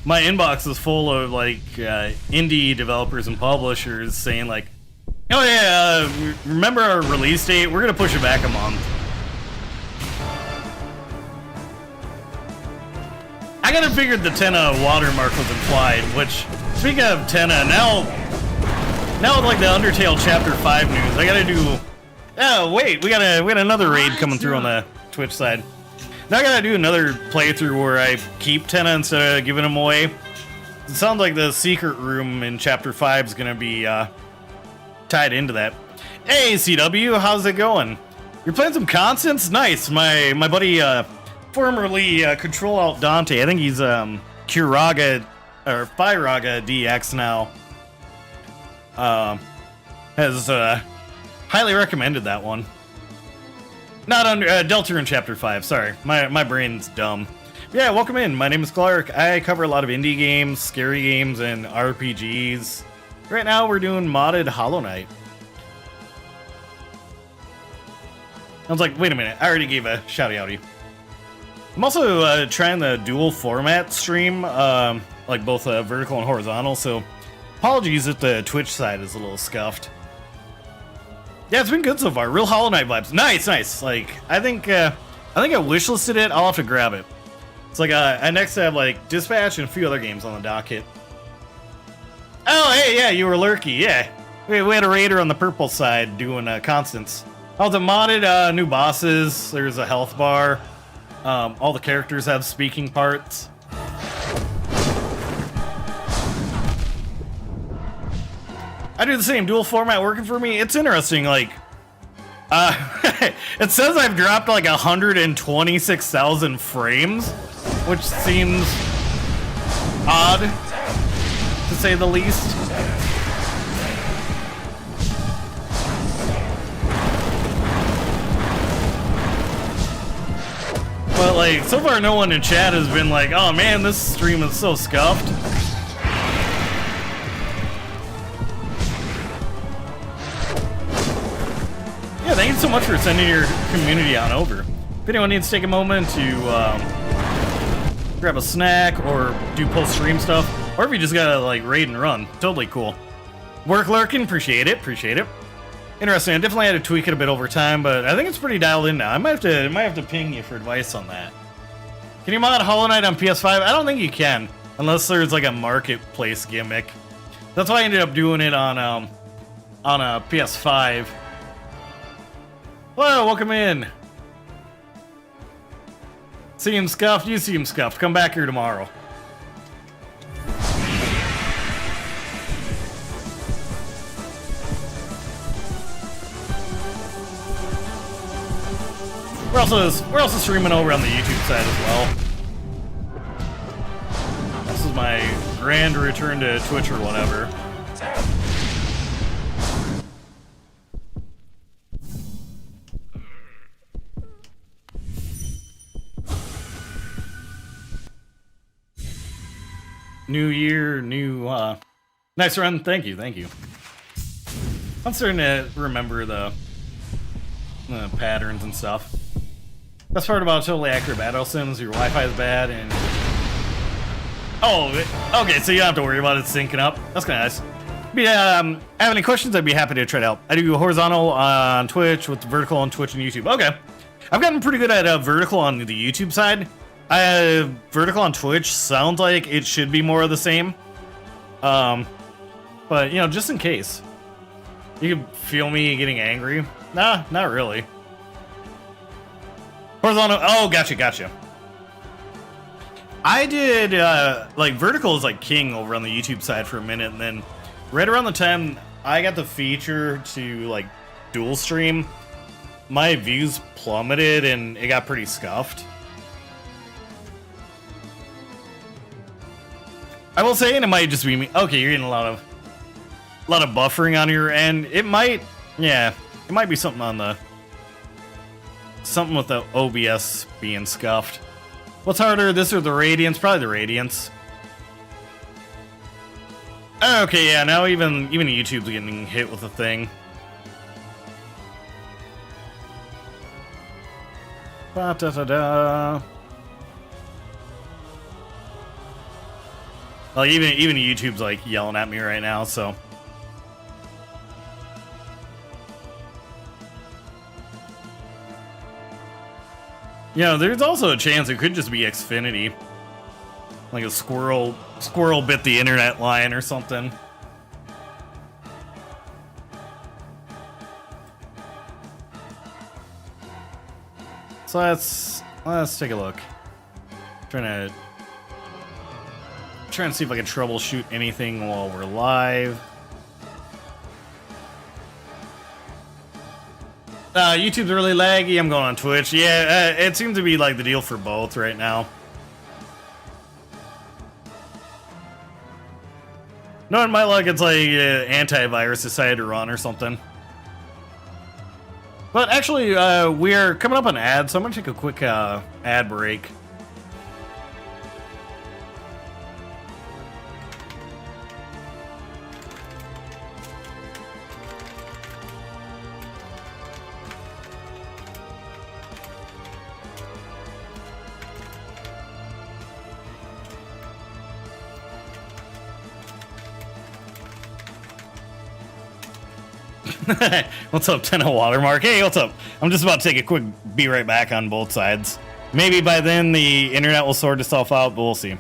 my inbox was full of like indie developers and publishers saying like, oh yeah, remember our release date? We're gonna push it back a month. I kinda figured the Tenna watermark was implied, which, speaking of Tenna, now with like the Undertale Chapter 5 news, I gotta do... Oh, wait, we got another raid coming through on the Twitch side. Now I gotta do another playthrough where I keep Tenna instead of giving them away. It sounds like the secret room in Chapter 5 is gonna be tied into that. Hey, CW, how's it going? You're playing some Constants? Nice. My buddy, formerly Control Alt Dante, I think he's Kiraga, or Fyraga DX now. Has highly recommended that one. Not under Deltarune Chapter 5. Sorry, my brain's dumb. Yeah, welcome in. My name is Clark. I cover a lot of indie games, scary games, and RPGs. Right now, we're doing modded Hollow Knight. I was like, wait a minute. I already gave a shouty-outy. I'm also trying the dual format stream, like both vertical and horizontal. So. Apologies if the Twitch side is a little scuffed. Yeah, it's been good so far. Real Hollow Knight vibes. Nice, nice. Like, I think I wishlisted it. I'll have to grab it. It's like I next have like Dispatch and a few other games on the docket. Oh, hey, yeah, you were Lurky. Yeah, we had a raider on the purple side doing Constants. Oh, the modded new bosses. There's a health bar. All the characters have speaking parts. I do the same, dual format working for me. It's interesting, like, it says I've dropped like 126,000 frames, which seems odd, to say the least. But like, so far no one in chat has been like, oh man, this stream is so scuffed. Yeah, thank you so much for sending your community on over. If anyone needs to take a moment to grab a snack or do post-stream stuff, or if you just gotta like raid and run, totally cool. Work lurking, appreciate it, appreciate it. Interesting. I definitely had to tweak it a bit over time, but I think it's pretty dialed in now. I might have to ping you for advice on that. Can you mod Hollow Knight on PS5? I don't think you can, unless there's like a marketplace gimmick. That's why I ended up doing it on a PS5. Hello, welcome in. See him scuffed? You see him scuffed. Come back here tomorrow. We're also streaming over on the YouTube side as well. This is my grand return to Twitch or whatever. New year, new nice run. Thank you, thank you. I'm starting to remember the patterns and stuff. Best part about totally accurate battle sims, your Wi-Fi is bad and... Oh, okay, so you don't have to worry about it syncing up. That's kind of nice. But yeah, have any questions, I'd be happy to try to help. I do horizontal on Twitch, with vertical on Twitch and YouTube. Okay. I've gotten pretty good at vertical on the YouTube side. Vertical on Twitch sounds like it should be more of the same. But, you know, just in case. You can feel me getting angry? Nah, not really. Horizontal, oh, gotcha. I did, like, vertical is like king over on the YouTube side for a minute, and then right around the time I got the feature to, like, dual stream, my views plummeted and it got pretty scuffed. I will say, and it might just be me. Okay, you're getting a lot of buffering on your end. It might, yeah, it might be something on the, something with the OBS being scuffed. What's harder, this or the Radiance? Probably the Radiance. Okay, yeah, now even YouTube's getting hit with a thing. Ba-da-da-da. Like even YouTube's like yelling at me right now, so. You know, there's also a chance it could just be Xfinity. Like a squirrel bit the internet line or something. So let's take a look. Trying to see if I can troubleshoot anything while we're live. YouTube's really laggy. I'm going on Twitch. Yeah, it seems to be like the deal for both right now. No, in my luck, it's like antivirus decided to run or something. But actually, we are coming up on ads, so I'm going to take a quick ad break. What's up, 10 Watermark? Hey, what's up? I'm just about to take a quick be right back on both sides. Maybe by then the internet will sort itself out, but we'll see.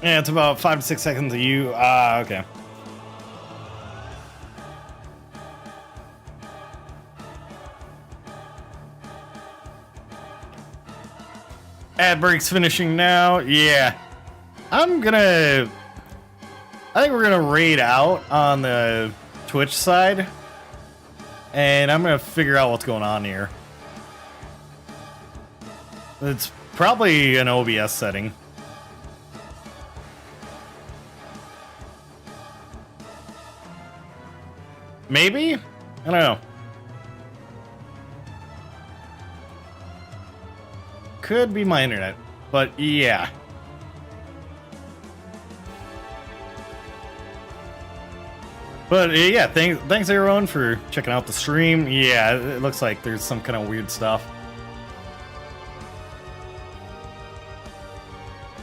Yeah, it's about 5 to 6 seconds of you. Ah, okay. Ad break's finishing now. Yeah. I think we're gonna raid out on the Twitch side. And I'm gonna figure out what's going on here. It's probably an OBS setting. Maybe? I don't know. Could be my internet, but yeah. But yeah, thanks everyone for checking out the stream. Yeah, it looks like there's some kind of weird stuff.